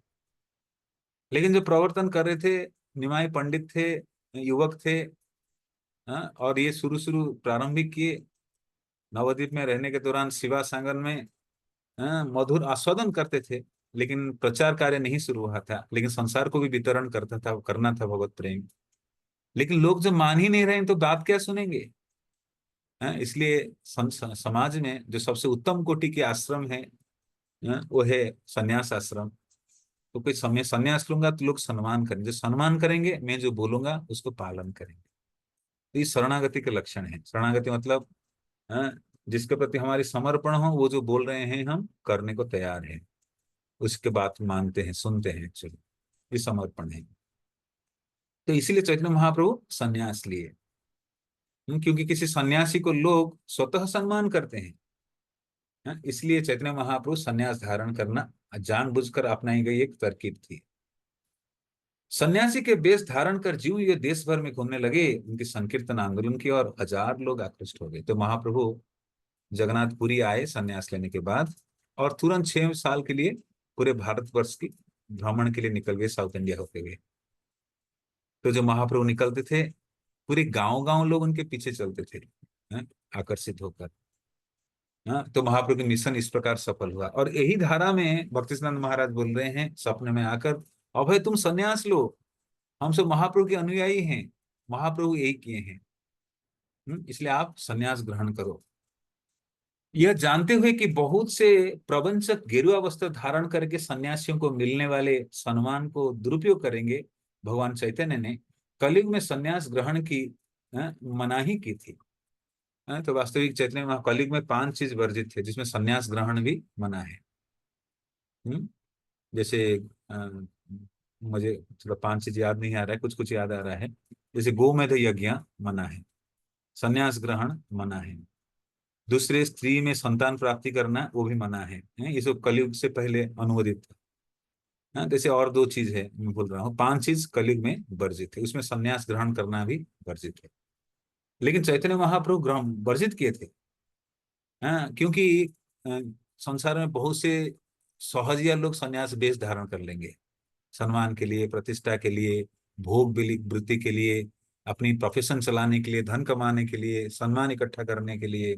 लेकिन जो प्रवर्तन कर रहे थे निमाई पंडित थे, युवक थे। हाँ, और ये शुरू शुरू प्रारंभिक किए नवद्वीप में रहने के दौरान शिवा सांगन में मधुर आस्वादन करते थे। लेकिन प्रचार कार्य नहीं शुरू हुआ था, लेकिन संसार को भी वितरण करना था भगवत प्रेम। लेकिन लोग जब मान ही नहीं रहे तो बात क्या सुनेंगे? इसलिए समाज में जो सबसे उत्तम कोटि के आश्रम है, वो है संन्यास आश्रम। तो कोई समय संन्यास लूंगा तो लोग सम्मान करेंगे, जो सम्मान करेंगे मैं जो बोलूंगा उसको पालन करेंगे। तो ये शरणागति के लक्षण है। शरणागति मतलब जिसके प्रति हमारी समर्पण हो, वो जो बोल रहे हैं हम करने को तैयार हैं, उसके बात मानते हैं, सुनते हैं। एक्चुअली ये समर्पण है। तो इसीलिए चैतन्य महाप्रभु संन्यास लिए। क्योंकि किसी सन्यासी को लोग स्वतः सम्मान करते हैं। इसलिए चैतन्य महाप्रभु संन्यास धारण करना जानबूझकर अपनाई गई एक तरकीब थी। सन्यासी के वेश धारण कर जीव ये देश भर में घूमने लगे उनके संकीर्तन आंदोलन की, और हजार लोग आकृष्ट हो गए। तो महाप्रभु जगन्नाथपुरी आए संन्यास लेने के बाद, और तुरंत 6 साल के लिए पूरे भारतवर्ष की भ्रमण के लिए निकल गए, साउथ इंडिया होते हुए। तो जो महाप्रभु निकलते थे, पूरे गांव गांव लोग उनके पीछे चलते थे, आकर्षित होकर। तो महाप्रभु की मिशन इस प्रकार सफल हुआ। और यही धारा में भक्तिसिद्धांत महाराज बोल रहे हैं सपने में आकर, अभय तुम संन्यास लो, हम सब महाप्रभु के अनुयायी हैं, महाप्रभु यही किए हैं, इसलिए आप संन्यास ग्रहण करो। यह जानते हुए कि बहुत से प्रवंचक गेरुआ वस्त्र धारण करके सन्यासियों को मिलने वाले सम्मान को दुरुपयोग करेंगे, भगवान चैतन्य ने कलयुग में सन्यास ग्रहण की मनाही की थी। तो वास्तविक चैतन्य कलयुग में 5 चीज वर्जित थे, जिसमें सन्यास ग्रहण भी मना है। जैसे मुझे थोड़ा 5 चीज याद नहीं आ रहा है, कुछ कुछ याद आ रहा है। जैसे गोमेध यज्ञ मना है, सन्यास ग्रहण मना है, दूसरे स्त्री में संतान प्राप्ति करना वो भी मना है। ये सब कलयुग से पहले अनुमोदित था। जैसे और 2 चीज है, मैं बोल रहा हूँ, 5 चीज कलयुग में वर्जित है, उसमें सन्यास ग्रहण करना भी वर्जित है। लेकिन चैतन्य महाप्रभु ग्रहण वर्जित किए थे। क्योंकि अ, संसार में बहुत से सहजिया लोग सन्यास वेश धारण कर लेंगे, सम्मान के लिए, प्रतिष्ठा के लिए, भोग वृत्ति के लिए, अपनी प्रोफेशन चलाने के लिए, धन कमाने के लिए, सम्मान इकट्ठा करने के लिए।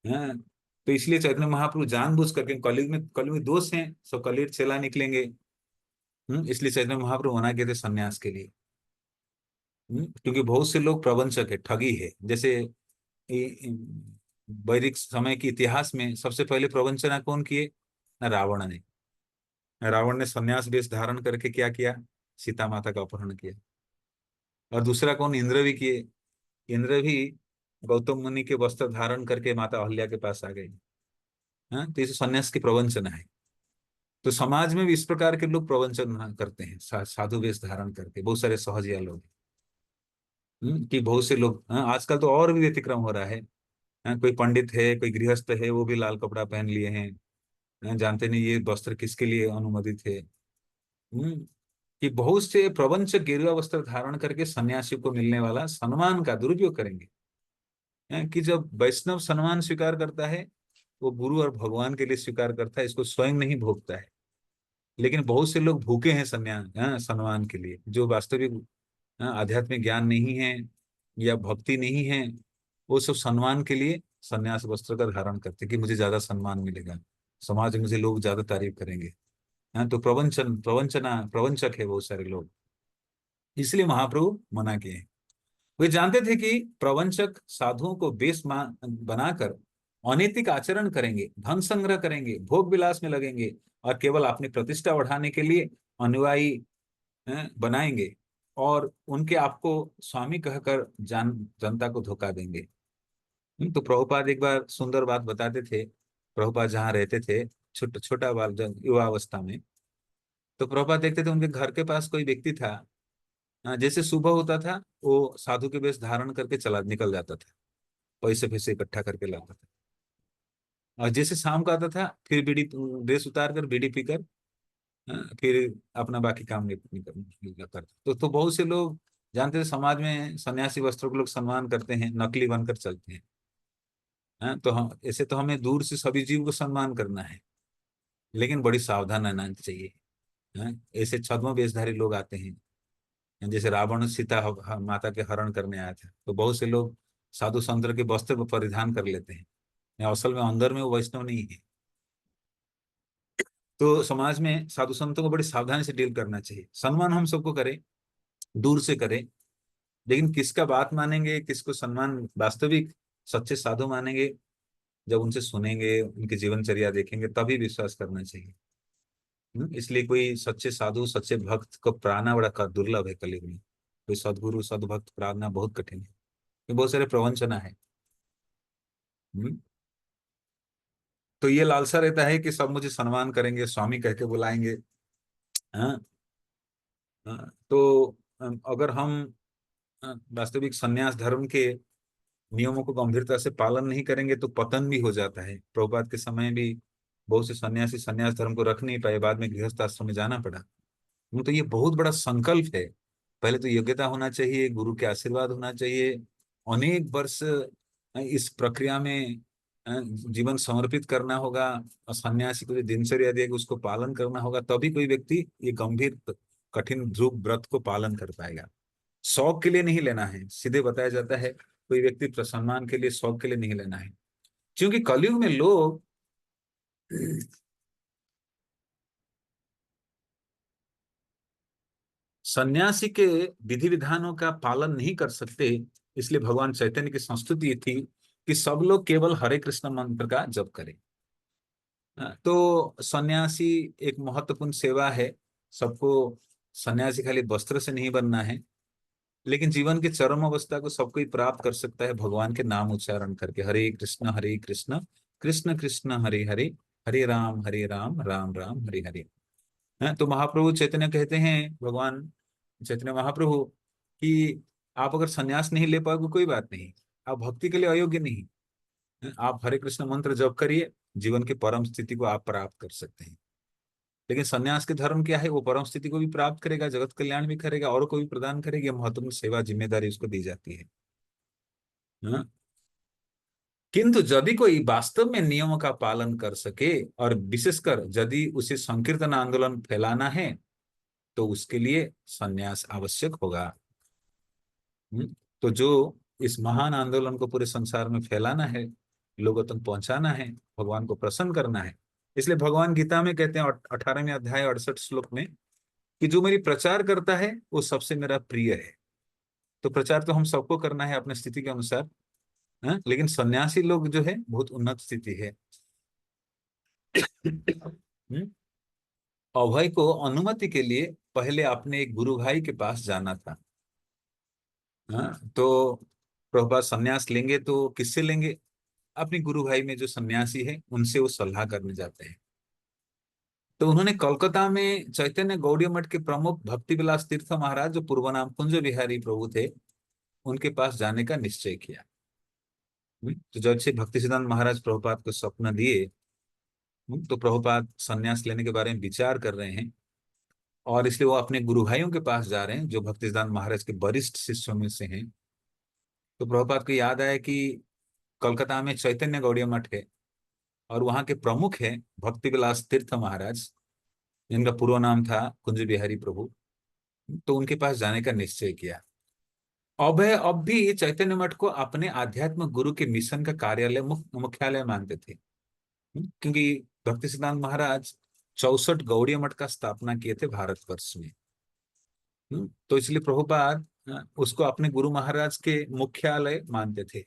तो इसलिए चैतन्य महाप्रभु जानबूझ करके, कलयुग में दोष हैं, सब कलेर चेला निकलेंगे। इसलिए चैतन्य महाप्रभु मना किए थे सन्यास के लिए। क्योंकि बहुत से लोग प्रवंचक है, ठगी है। जैसे वैदिक समय के इतिहास में सबसे पहले प्रवंचना कौन किए? रावण ने। रावण ने संन्यास वेश धारण करके क्या किया? सीता माता का अपहरण किया। और दूसरा कौन? इंद्र भी किए। इंद्र भी गौतम मुनि के वस्त्र धारण करके माता अहल्या के पास आ गए। हाँ, तो इसे संन्यास की प्रवंचना है। तो समाज में भी इस प्रकार के लोग प्रवंचन करते हैं, साधु वेश धारण करके। बहुत सारे सहजिया लोग, कि बहुत से लोग, हाँ, आजकल तो और भी व्यतिक्रम हो रहा है। हाँ, कोई पंडित है, कोई गृहस्थ है, वो भी लाल कपड़ा पहन लिए हैं। हाँ, जानते नहीं ये वस्त्र किसके लिए अनुमोदित है। कि बहुत से प्रवंचक गेरुआ वस्त्र धारण करके सन्यासी को मिलने वाला सम्मान का दुरुपयोग करेंगे। कि जब वैष्णव सम्मान स्वीकार करता है, वो गुरु और भगवान के लिए स्वीकार करता है, इसको स्वयं नहीं भोगता है। लेकिन बहुत से लोग भूखे हैं सन्यास, सम्मान के लिए, जो वास्तविक आध्यात्मिक ज्ञान नहीं है या भक्ति नहीं है। वो सब सम्मान के लिए सन्यास वस्त्र का धारण करते कि मुझे ज्यादा सम्मान मिलेगा, समाज में मुझे लोग ज्यादा तारीफ करेंगे। तो प्रवंचक है बहुत सारे लोग। इसलिए महाप्रभु मना किए हैं। वे जानते थे कि प्रवंचक साधुओं को बेस बनाकर अनैतिक आचरण करेंगे, धन संग्रह करेंगे, भोग विलास में लगेंगे, और केवल अपनी प्रतिष्ठा बढ़ाने के लिए अनुयायी बनाएंगे, और उनके आपको स्वामी कहकर जनता को धोखा देंगे। तो प्रभुपाद एक बार सुंदर बात बताते थे। प्रभुपाद जहाँ रहते थे, छोटा बाल, युवा अवस्था में, तो प्रभुपाद देखते थे उनके घर के पास कोई व्यक्ति था। जैसे सुबह होता था, वो साधु के वेश धारण करके चला निकल जाता था, पैसे पैसे इकट्ठा करके लाता था। और जैसे शाम का आता था, फिर बीड़ी, ड्रेस उतार कर बीड़ी पीकर, फिर अपना बाकी काम निकल करता। तो बहुत से लोग जानते थे समाज में सन्यासी वस्त्रों को लोग सम्मान करते हैं, नकली बनकर चलते हैं। तो हम ऐसे, तो हमें दूर से सभी जीव को सम्मान करना है, लेकिन बड़ी सावधान रहना चाहिए। ऐसे छद्म वेशधारी लोग आते हैं। जैसे रावण सीता माता के हरण करने आया था, तो बहुत से लोग साधु संत के वस्त्र परिधान कर लेते हैं, या असल में अंदर में वो वैष्णव नहीं है। तो समाज में साधु संतों को बड़ी सावधानी से डील करना चाहिए। सम्मान हम सबको करें, दूर से करें, लेकिन किसका बात मानेंगे, किसको सम्मान वास्तविक सच्चे साधु मानेंगे, जब उनसे सुनेंगे, उनकी जीवनचर्या देखेंगे, तभी विश्वास करना चाहिए। इसलिए कोई सच्चे साधु, सच्चे भक्त को प्राणना बड़ा दुर्लभ है कलयुग में। कोई सदगुरु सदभक्त प्रार्थना बहुत कठिन है। ये बहुत सारे प्रवंचना है। हम्म, तो ये लालसा रहता है कि सब मुझे सम्मान करेंगे, स्वामी कह के बुलाएंगे। हाँ। हाँ, तो अगर हम वास्तविक संन्यास धर्म के नियमों को गंभीरता से पालन नहीं करेंगे, तो पतन भी हो जाता है। प्रभुपाद के समय भी बहुत से सन्यासी संन्यास धर्म को रख नहीं पाए, बाद में गृहस्थ आश्रम में जाना पड़ा। तो ये बहुत बड़ा संकल्प है। पहले तो योग्यता होना चाहिए, गुरु के आशीर्वाद होना चाहिए, अनेक वर्ष इस प्रक्रिया में जीवन समर्पित करना होगा, और सन्यासी को जो दिनचर्या देगा उसको पालन करना होगा, तभी कोई व्यक्ति ये गंभीर कठिन ध्रुव व्रत को पालन कर पाएगा। शौक के लिए नहीं लेना है, सीधे बताया जाता है, कोई व्यक्ति सम्मान के लिए, शौक के लिए नहीं लेना है। क्योंकि कलयुग में लोग सन्यासी के विधि विधानों का पालन नहीं कर सकते। इसलिए भगवान चैतन्य की संस्तुति थी कि सब लोग केवल हरे कृष्ण मंत्र का जप करें। तो सन्यासी एक महत्वपूर्ण सेवा है। सबको सन्यासी खाली वस्त्र से नहीं बनना है, लेकिन जीवन की चरम अवस्था को सब कोई प्राप्त कर सकता है भगवान के नाम उच्चारण करके। हरे कृष्ण कृष्ण कृष्ण हरे हरे, हरे राम राम राम हरे हरे। तो महाप्रभु चैतन्य कहते हैं, भगवान चैतन्य महाप्रभु, कि आप अगर संन्यास नहीं ले पाओगे कोई बात नहीं, आप भक्ति के लिए अयोग्य नहीं। आप हरे कृष्ण मंत्र जप करिए, जीवन की परम स्थिति को आप प्राप्त कर सकते हैं। लेकिन संन्यास के धर्म क्या है? वो परम स्थिति को भी प्राप्त करेगा, जगत कल्याण भी करेगा, और को भी प्रदान करेगी। महत्वपूर्ण सेवा जिम्मेदारी उसको दी जाती है। हाँ? किंतु यदि कोई वास्तव में नियमों का पालन कर सके, और विशेषकर यदि उसे संकीर्तन आंदोलन फैलाना है, तो उसके लिए संन्यास आवश्यक होगा। तो जो इस महान आंदोलन को पूरे संसार में फैलाना है, लोगों तक पहुंचाना है, भगवान को प्रसन्न करना है, इसलिए भगवान गीता में कहते हैं 18वें अध्याय 68 श्लोक में, कि जो मेरी प्रचार करता है वो सबसे मेरा प्रिय है। तो प्रचार तो हम सबको करना है अपने स्थिति के अनुसार। लेकिन सन्यासी लोग जो है बहुत उन्नत स्थिति है। हम्म? अभय को अनुमति के लिए पहले अपने एक गुरु भाई के पास जाना था। तो प्रभुपाद सन्यास लेंगे तो किससे लेंगे? अपने गुरु भाई में जो सन्यासी है उनसे वो सलाह करने जाते हैं। तो उन्होंने कोलकाता में चैतन्य गौड़ीय मठ के प्रमुख भक्ति विलास तीर्थ महाराज, जो पूर्व नाम कुंज बिहारी प्रभु थे, उनके पास जाने का निश्चय किया। तो जब से भक्ति सिद्धांत महाराज प्रभुपाद को स्वप्न दिए, तो प्रभुपाद सन्यास लेने के बारे में विचार कर रहे हैं, और इसलिए वो अपने गुरु भाइयों के पास जा रहे हैं जो भक्ति सिद्धांत महाराज के वरिष्ठ शिष्यों में से हैं। तो प्रभुपाद को याद आया कि कोलकाता में चैतन्य गौड़ीय मठ है और वहाँ के प्रमुख है भक्ति विलास तीर्थ महाराज, जिनका पूर्व नाम था कुंज बिहारी प्रभु। तो उनके पास जाने का निश्चय किया। अभय अब भी चैतन्य मठ को अपने आध्यात्म गुरु के मिशन का कार्यालय मुख्यालय मानते थे। क्योंकि भक्ति सिद्धांत महाराज 64 गौड़ीय मठ का स्थापना किए थे भारतवर्ष में। तो इसलिए प्रभुपाद उसको अपने गुरु महाराज के मुख्यालय मानते थे।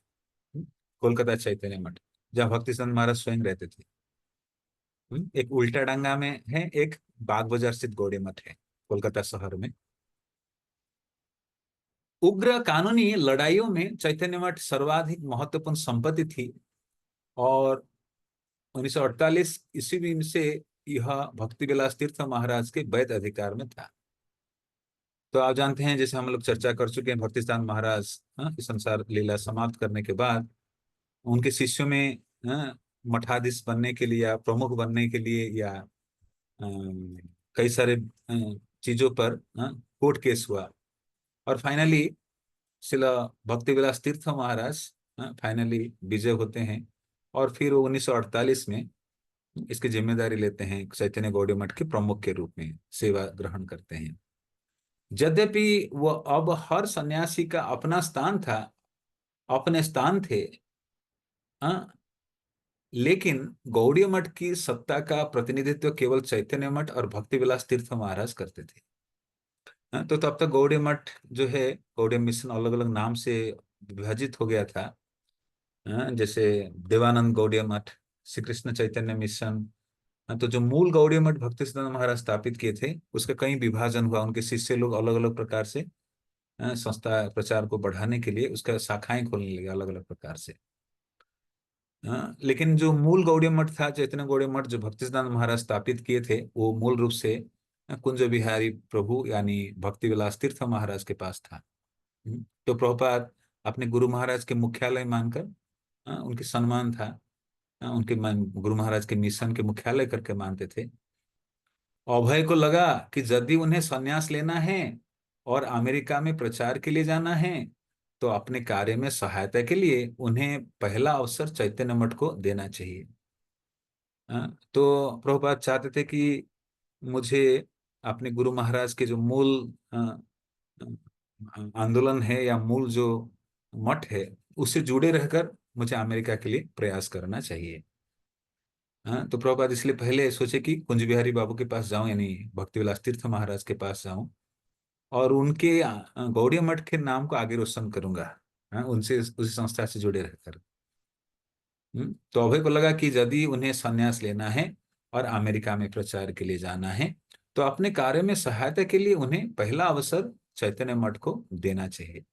कोलकाता चैतन्य मठ, जहाँ भक्ति सिद्धांत महाराज स्वयं रहते थे। एक उल्टा डंगा में है, एक बाग बाजार स्थित गौड़ीय मठ है कोलकाता शहर में। उग्र कानूनी लड़ाइयों में चैतन्य मठ सर्वाधिक महत्वपूर्ण संपत्ति थी, और 1948 ईस्वी से यह भक्ति विलास तीर्थ महाराज के वैध अधिकार में था। तो आप जानते हैं, जैसे हम लोग चर्चा कर चुके हैं, भक्ति सिद्धांत महाराज इस संसार लीला समाप्त करने के बाद उनके शिष्यों में मठाधीश बनने के लिए या प्रमुख बनने के लिए या कई सारे चीजों पर कोर्ट केस हुआ, और फाइनली शिला भक्ति विलास तीर्थ महाराज फाइनली विजय होते हैं, और फिर वो 1948 में इसकी जिम्मेदारी लेते हैं, चैतन्य गौड़ीय मठ के प्रमुख के रूप में सेवा ग्रहण करते हैं। यद्यपि वह अब हर सन्यासी का अपना स्थान था, अपने स्थान थे, लेकिन गौड़ीय मठ की सत्ता का प्रतिनिधित्व केवल चैतन्य मठ और भक्ति विलास तीर्थ महाराज करते थे। तो तब तक गौड़ीय मठ जो है, गौड़ीय मिशन अलग अलग नाम से विभाजित हो गया था। जैसे देवानंद गौड़ीय मठ, श्री कृष्ण चैतन्य मिशन। तो जो मूल गौड़ीय मठ भक्ति सिद्धांत महाराज स्थापित किए थे, उसका कई विभाजन हुआ। उनके शिष्य लोग अलग अलग प्रकार से संस्था प्रचार को बढ़ाने के लिए उसका शाखाएं खोलने लगे अलग अलग प्रकार से। लेकिन जो मूल गौड़ीय मठ था, चैतन्य गौड़ीय मठ जो भक्ति सिद्धांत महाराज स्थापित किए थे, वो मूल रूप से कुंज बिहारी प्रभु यानी भक्ति विलास तीर्थ महाराज के पास था। तो प्रभुपाद अपने गुरु महाराज के मुख्यालय मानकर, उनके सम्मान था, उनके गुरु महाराज के मिशन के मुख्यालय करके मानते थे। अभय को लगा कि यदि उन्हें संन्यास लेना है और अमेरिका में प्रचार के लिए जाना है, तो अपने कार्य में सहायता के लिए उन्हें पहला अवसर चैतन्य मठ को देना चाहिए। तो प्रभुपाद चाहते थे कि मुझे अपने गुरु महाराज के जो मूल आंदोलन है या मूल जो मठ है, उससे जुड़े रहकर मुझे अमेरिका के लिए प्रयास करना चाहिए। तो प्रभुपाद इसलिए पहले सोचे कि कुंज बिहारी बाबू के पास जाऊं, यानी भक्ति विलास तीर्थ महाराज के पास जाऊं, और उनके गौड़ीय मठ के नाम को आगे रोशन करूंगा, उनसे उसी संस्था से जुड़े रहकर। तो अभय को लगा कि यदि उन्हें संन्यास लेना है और अमेरिका में प्रचार के लिए जाना है, तो अपने कार्य में सहायता के लिए उन्हें पहला अवसर चैतन्य मठ को देना चाहिए।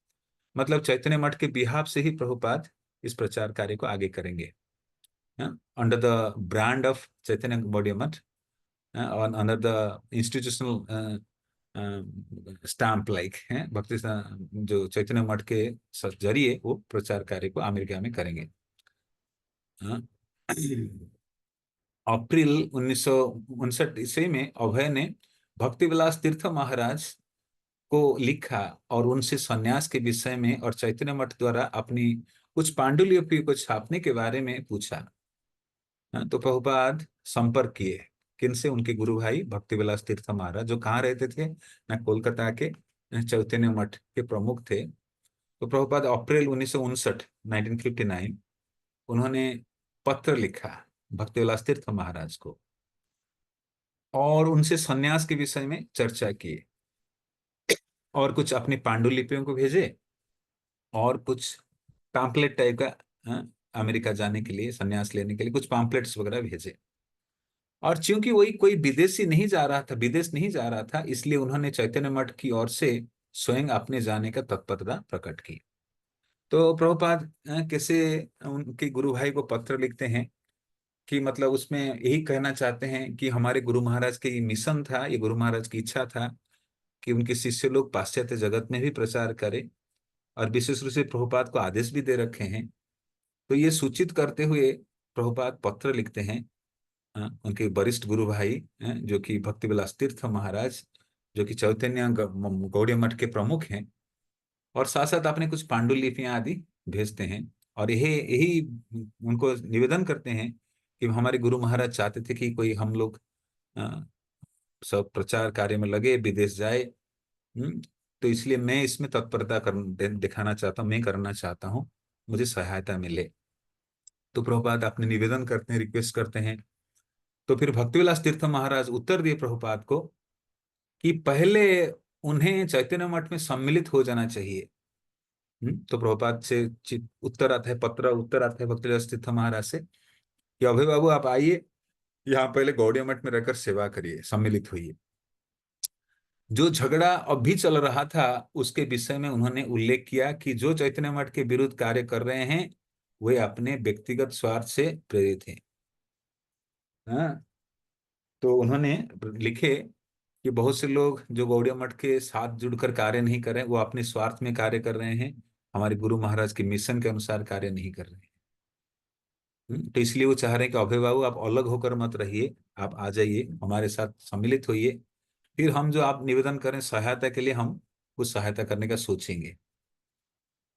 मतलब चैतन्य मठ के बिहाफ से ही प्रभुपाद इस प्रचार कार्य को आगे करेंगे, अंडर द ब्रांड ऑफ चैतन्य गौड़ीय मठ, और under the institutional stamp like है भक्ति जो चैतन्य मठ के जरिए वो प्रचार कार्य को अमेरिका में करेंगे। अप्रैल 1959 ईस्वी में अभय ने भक्ति विलास तीर्थ महाराज को लिखा और उनसे सन्यास के विषय में और चैतन्य मठ द्वारा अपनी कुछ पांडुलिपियों को छापने के बारे में पूछा। तो प्रभुपाद संपर्क किए किनसे? उनके गुरु भाई भक्ति विलास तीर्थ महाराज, जो कहाँ रहते थे ना, कोलकाता के चैतन्य मठ के प्रमुख थे। तो प्रभुपाद अप्रैल 1959 1959 उन्होंने पत्र लिखा भक्ति विलास तीर्थ महाराज को और उनसे सन्यास के विषय में चर्चा की, और कुछ अपनी पांडुलिपियों को भेजे और कुछ पैम्पलेट टाइप का, अमेरिका जाने के लिए, संन्यास लेने के लिए कुछ पैम्पलेट्स वगैरह भेजे। और चूंकि वही कोई विदेशी नहीं जा रहा था, विदेश नहीं जा रहा था, इसलिए उन्होंने चैतन्य मठ की ओर से स्वयं अपने जाने का तत्परता प्रकट की। तो प्रभुपाद कैसे उनके गुरु भाई को पत्र लिखते हैं कि मतलब उसमें यही कहना चाहते हैं कि हमारे गुरु महाराज के ये मिशन था, ये गुरु महाराज की इच्छा था कि उनके शिष्य लोग पाश्चात्य जगत में भी प्रचार करें, और विशेष रूप से प्रभुपाद को आदेश भी दे रखे हैं। तो ये सूचित करते हुए प्रभुपाद पत्र लिखते हैं उनके वरिष्ठ गुरु भाई जो कि भक्ति विलास तीर्थ महाराज, जो कि चैतन्य गौड़ीय मठ के प्रमुख हैं, और साथ साथ अपने कुछ पांडुलिपियां आदि भेजते हैं। और यही यही उनको निवेदन करते हैं कि हमारे गुरु महाराज चाहते थे कि कोई हम लोग अ, सब प्रचार कार्य में लगे, विदेश जाए। हम्म, तो इसलिए मैं इसमें तत्परता दिखाना चाहता हूँ, मैं करना चाहता हूँ, मुझे सहायता मिले। तो प्रभुपाद अपने निवेदन करते हैं, रिक्वेस्ट करते हैं। तो फिर भक्तिविलास तीर्थ महाराज उत्तर दिए प्रभुपाद को कि पहले उन्हें चैतन्य मठ में सम्मिलित हो जाना चाहिए। तो प्रभुपाद से उत्तर आता है, पत्र उत्तर आता है भक्तिविलास तीर्थ महाराज से कि अभय बाबू आप आइए, यहाँ पहले गौड़िया मठ में रहकर सेवा करिए, सम्मिलित होइए। जो झगड़ा अब भी चल रहा था उसके विषय में उन्होंने उल्लेख किया कि जो चैतन्य मठ के विरुद्ध कार्य कर रहे हैं वे अपने व्यक्तिगत स्वार्थ से प्रेरित हैं। हाँ, तो उन्होंने लिखे कि बहुत से लोग जो गौड़िया मठ के साथ जुड़कर कार्य नहीं कर रहे हैं, वो अपने स्वार्थ में कार्य कर रहे हैं, हमारे गुरु महाराज के मिशन के अनुसार कार्य नहीं कर रहे हैं। तो इसलिए वो चाह रहे हैं कि अभय बाबू आप अलग होकर मत रहिए, आप आ जाइए, हमारे साथ सम्मिलित होइए, फिर हम जो आप निवेदन करें सहायता के लिए, हम कुछ सहायता करने का सोचेंगे।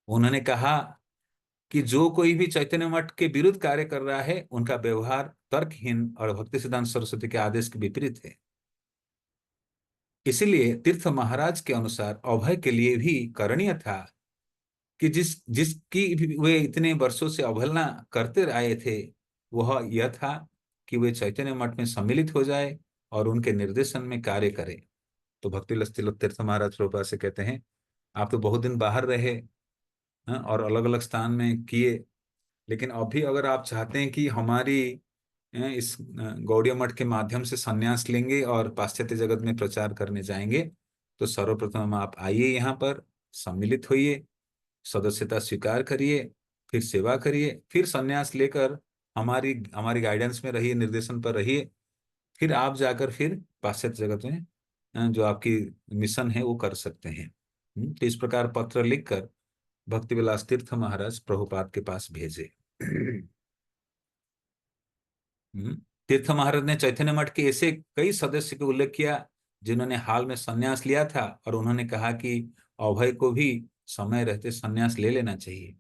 उन्होंने कहा कि जो कोई भी चैतन्य मठ के विरुद्ध कार्य कर रहा है उनका व्यवहार तर्कहीन और भक्ति सिद्धांत सरस्वती के आदेश के विपरीत है। इसीलिए तीर्थ महाराज के अनुसार अभय के लिए भी करणीय था कि जिसकी भी वे इतने वर्षों से अवहेलना करते आए थे, वह यह था कि वे चैतन्य मठ में सम्मिलित हो जाए और उनके निर्देशन में कार्य करे। तो भक्ति लस्तिल तीर्थ महाराज प्रभुपाद से कहते हैं, आप तो बहुत दिन बाहर रहे, और अलग अलग स्थान में किए, लेकिन अभी अगर आप चाहते हैं कि हमारी इस गौड़िया मठ के माध्यम से संन्यास लेंगे और पाश्चात्य जगत में प्रचार करने जाएंगे, तो सर्वप्रथम आप आइए, यहाँ पर सम्मिलित होइए, सदस्यता स्वीकार करिए, फिर सेवा करिए, फिर संन्यास लेकर हमारी हमारी गाइडेंस में रहिए, निर्देशन पर रहिए, फिर आप जाकर फिर पाश्चात्य जगत में जो आपकी मिशन है वो कर सकते हैं। तो इस प्रकार पत्र लिखकर भक्ति विलास तीर्थ महाराज प्रभुपाद के पास भेजे। हम्म, तीर्थ महाराज ने चैतन्य मठ के ऐसे कई सदस्य का उल्लेख किया जिन्होंने हाल में संन्यास लिया था, और उन्होंने कहा कि अभय को भी समय रहते संन्यास ले लेना चाहिए।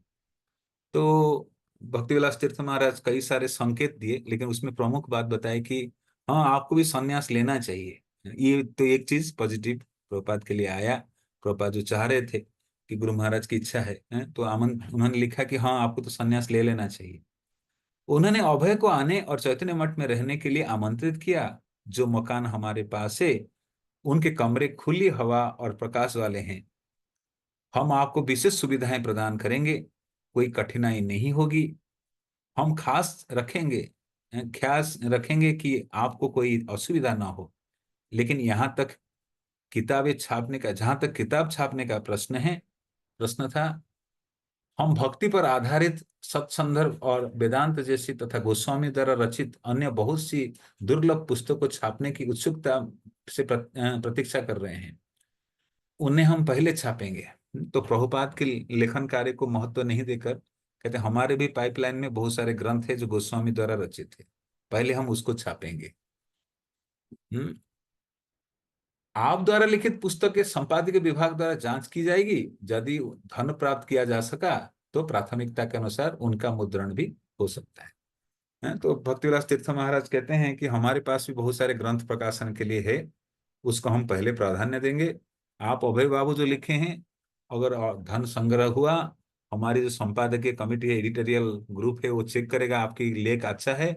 तो भक्तिविलास तीर्थ महाराज कई सारे संकेत दिए, लेकिन उसमें प्रमुख बात बताई कि हाँ आपको भी संन्यास लेना चाहिए। ये तो एक चीज पॉजिटिव प्रभुपाद के लिए आया। प्रभुपाद जो चाह रहे थे कि गुरु महाराज की इच्छा है, तो उन्होंने लिखा कि हाँ आपको तो संन्यास ले लेना चाहिए। उन्होंने अभय को आने और चैतन्य मठ में रहने के लिए आमंत्रित किया। जो मकान हमारे पास है उनके कमरे खुली हवा और प्रकाश वाले हैं, हम आपको विशेष सुविधाएं प्रदान करेंगे, कोई कठिनाई नहीं होगी। हम खास रखेंगे कि आपको कोई असुविधा ना हो। लेकिन जहां तक किताब छापने का प्रश्न था, हम भक्ति पर आधारित सत्संदर्भ और वेदांत जैसी तथा गोस्वामी द्वारा रचित अन्य बहुत सी दुर्लभ पुस्तकों को छापने की उत्सुकता से प्रतीक्षा कर रहे हैं, उन्हें हम पहले छापेंगे। तो प्रभुपाद के लेखन कार्य को महत्व नहीं देकर कहते हमारे भी पाइपलाइन में बहुत सारे ग्रंथ है जो गोस्वामी द्वारा रचित है, पहले हम उसको छापेंगे। हम्म, आप द्वारा लिखित पुस्तक के संपादकीय विभाग द्वारा जांच की जाएगी, यदि धन प्राप्त किया जा सका तो प्राथमिकता के अनुसार उनका मुद्रण भी हो सकता है। तो भक्तिविलास तीर्थ महाराज कहते हैं कि हमारे पास भी बहुत सारे ग्रंथ प्रकाशन के लिए है, उसको हम पहले प्राधान्य देंगे। आप अभय बाबू जो लिखे हैं, अगर धन संग्रह हुआ, हमारी जो संपादकीय कमेटी है, एडिटोरियल ग्रुप है, वो चेक करेगा आपकी लेख अच्छा है,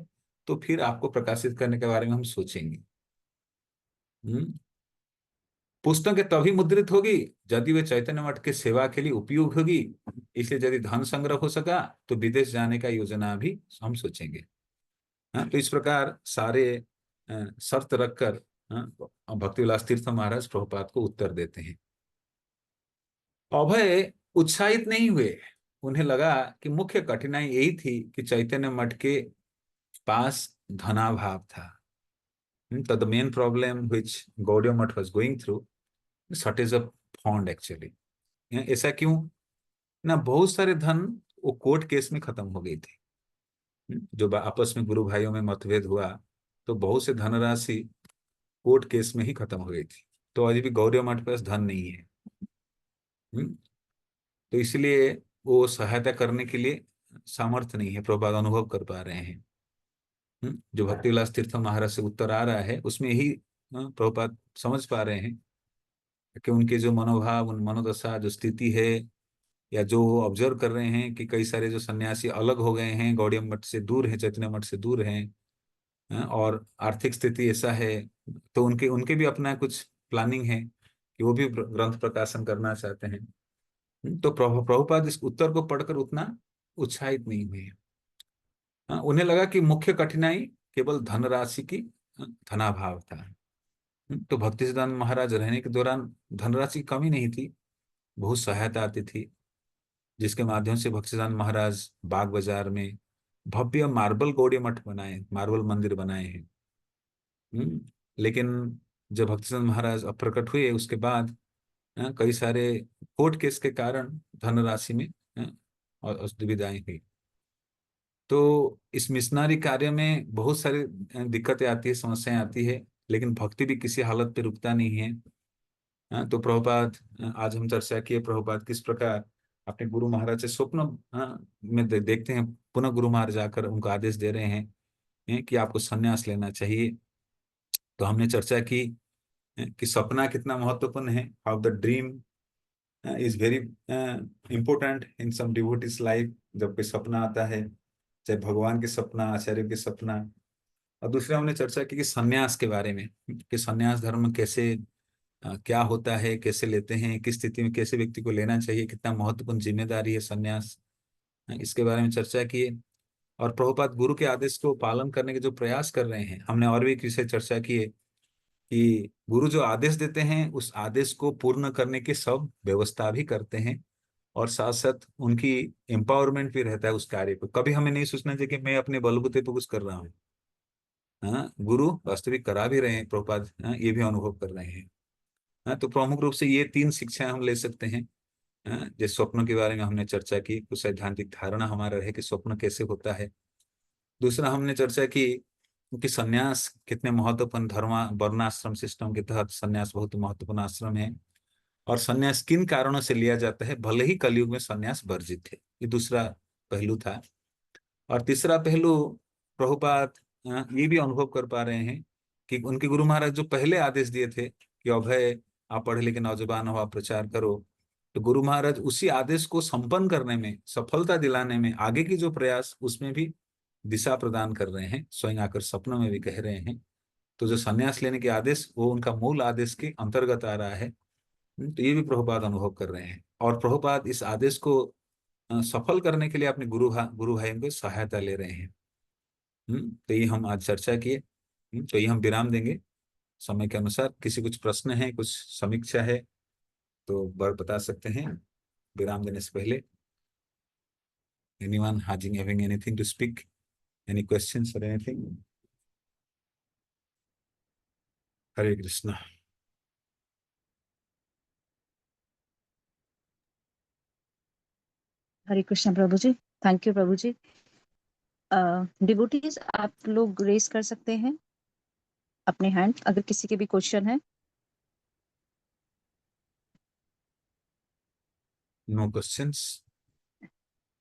तो फिर आपको प्रकाशित करने के बारे में हम सोचेंगे। हम्म पुस्तकें तभी मुद्रित होगी यदि वे चैतन्य मठ के सेवा के लिए उपयोग होगी। इसलिए यदि धन संग्रह हो सका तो विदेश जाने का योजना भी हम सोचेंगे। हाँ, तो इस प्रकार सारे शर्त रखकर भक्तिविलास तीर्थ महाराज प्रभुपाद को उत्तर देते हैं। अभय उत्साहित नहीं हुए। उन्हें लगा कि मुख्य कठिनाई यही थी कि चैतन्य मठ के पास धनाभाव था। तो the main problem which Gaudiya Math was going through, shortage of fund actually. ऐसा क्यों ना, बहुत सारे धन वो कोर्ट केस में खत्म हो गई थी। जो आपस में गुरु भाइयों में मतभेद हुआ तो बहुत से धनराशि कोर्ट केस में ही खत्म हो गई थी। तो अभी भी गौड़िया मठ के पास धन नहीं है। तो इसलिए वो सहायता करने के लिए सामर्थ्य नहीं है, प्रभुपाद अनुभव कर पा रहे हैं। जो भक्तिविलास तीर्थ महाराज से उत्तर आ रहा है उसमें ही प्रभुपाद समझ पा रहे हैं कि उनके जो मनोभाव, उन मनोदशा, जो स्थिति है, या जो वो ऑब्जर्व कर रहे हैं कि कई सारे जो सन्यासी अलग हो गए हैं, गौड़िया मठ से दूर हैं, चैतन्य मठ से दूर हैं, और आर्थिक स्थिति ऐसा है, तो उनके उनके भी अपना कुछ प्लानिंग है कि वो भी ग्रंथ प्रकाशन करना चाहते हैं। तो प्रभुपाद इस उत्तर को पढ़कर उतना उत्साहित नहीं हुए। उन्हें लगा कि मुख्य कठिनाई केवल धनराशि की धनाभाव था। तो भक्ति सिद्धांत महाराज रहने के दौरान धनराशि की कमी नहीं थी, बहुत सहायता आती थी, जिसके माध्यम से भक्ति सिद्धांत महाराज बाग बाजार में भव्य मार्बल गौड़िया मठ बनाए, मार्बल मंदिर बनाए हैं। लेकिन जब भक्ति सिद्धांत महाराज अप्रकट हुए उसके बाद कई सारे कोर्ट केस के कारण धनराशि में और दुविधाएं हुई। तो इस मिशनरी कार्य में बहुत सारी दिक्कतें आती है, समस्याएं आती है, लेकिन भक्ति भी किसी हालत पे रुकता नहीं है। तो प्रभुपाद, आज हम चर्चा किए प्रभुपाद किस प्रकार अपने गुरु महाराज से स्वप्न में देखते हैं, पुनः गुरु महाराज जाकर उनको आदेश दे रहे हैं कि आपको संन्यास लेना चाहिए। तो हमने चर्चा की कि सपना कितना महत्वपूर्ण है, how the dream is very important in some devotees life. जब कोई सपना आता है, चाहे भगवान के सपना, आचार्य के सपना। और दूसरा हमने चर्चा की कि सन्यास के बारे में, कि सन्यास धर्म कैसे क्या होता है, कैसे लेते हैं, किस स्थिति में कैसे व्यक्ति को लेना चाहिए, कितना महत्वपूर्ण जिम्मेदारी है सन्यास, इसके बारे में चर्चा की। और प्रभुपाद गुरु के आदेश को पालन करने के जो प्रयास कर रहे हैं, हमने और भी किसी चर्चा की है कि गुरु जो आदेश देते हैं उस आदेश को पूर्ण करने की सब व्यवस्था भी करते हैं, और साथ साथ उनकी एम्पावरमेंट भी रहता है उस कार्य को। कभी हमें नहीं सोचना चाहिए कि मैं अपने बलबूते पे कुछ कर रहा हूँ। हाँ, गुरु वास्तविक करा भी रहे हैं, प्रभुपाद ये भी अनुभव कर रहे हैं। हाँ, तो प्रमुख रूप से ये 3 शिक्षाएं हम ले सकते हैं। हाँ, जैसे स्वप्न के बारे में हमने चर्चा की, कुछ सैद्धांतिक धारणा हमारा रहे कि स्वप्न कैसे होता है। दूसरा हमने चर्चा की कि सन्यास कितने महत्वपूर्ण, धर्म वर्णाश्रम सिस्टम के तहत सन्यास बहुत महत्वपूर्ण आश्रम है, और सन्यास किन कारणों से लिया जाता है, भले ही कलयुग में सन्यास वर्जित है। ये दूसरा पहलू था। और तीसरा पहलू, प्रभुपाद ये भी अनुभव कर पा रहे हैं कि उनके गुरु महाराज जो पहले आदेश दिए थे कि अभय आप पढ़े लिखे नौजवान हो, आप प्रचार करो, तो गुरु महाराज उसी आदेश को संपन्न करने में, सफलता दिलाने में, आगे की जो प्रयास उसमें भी दिशा प्रदान कर रहे हैं, स्वयं आकर सपनों में भी कह रहे हैं। तो जो संन्यास लेने के आदेश, वो उनका मूल आदेश के अंतर्गत आ रहा है। तो ये भी प्रभुपाद अनुभव कर रहे हैं, और प्रभुपाद इस आदेश को सफल करने के लिए अपने गुरु भाइयों को सहायता ले रहे हैं। तो ये हम आज चर्चा किए। तो ये हम विराम देंगे समय के अनुसार। किसी कुछ प्रश्न है, कुछ समीक्षा है तो बता सकते हैं विराम देने से पहले। Anyone having anything to speak, any questions or anything? Hare Krishna. Hare Krishna prabhu ji, thank you Prabhu ji. Devotees आप लोग रेस कर सकते हैं अपने हैंड अगर किसी के भी क्वेश्चन है। Know questions.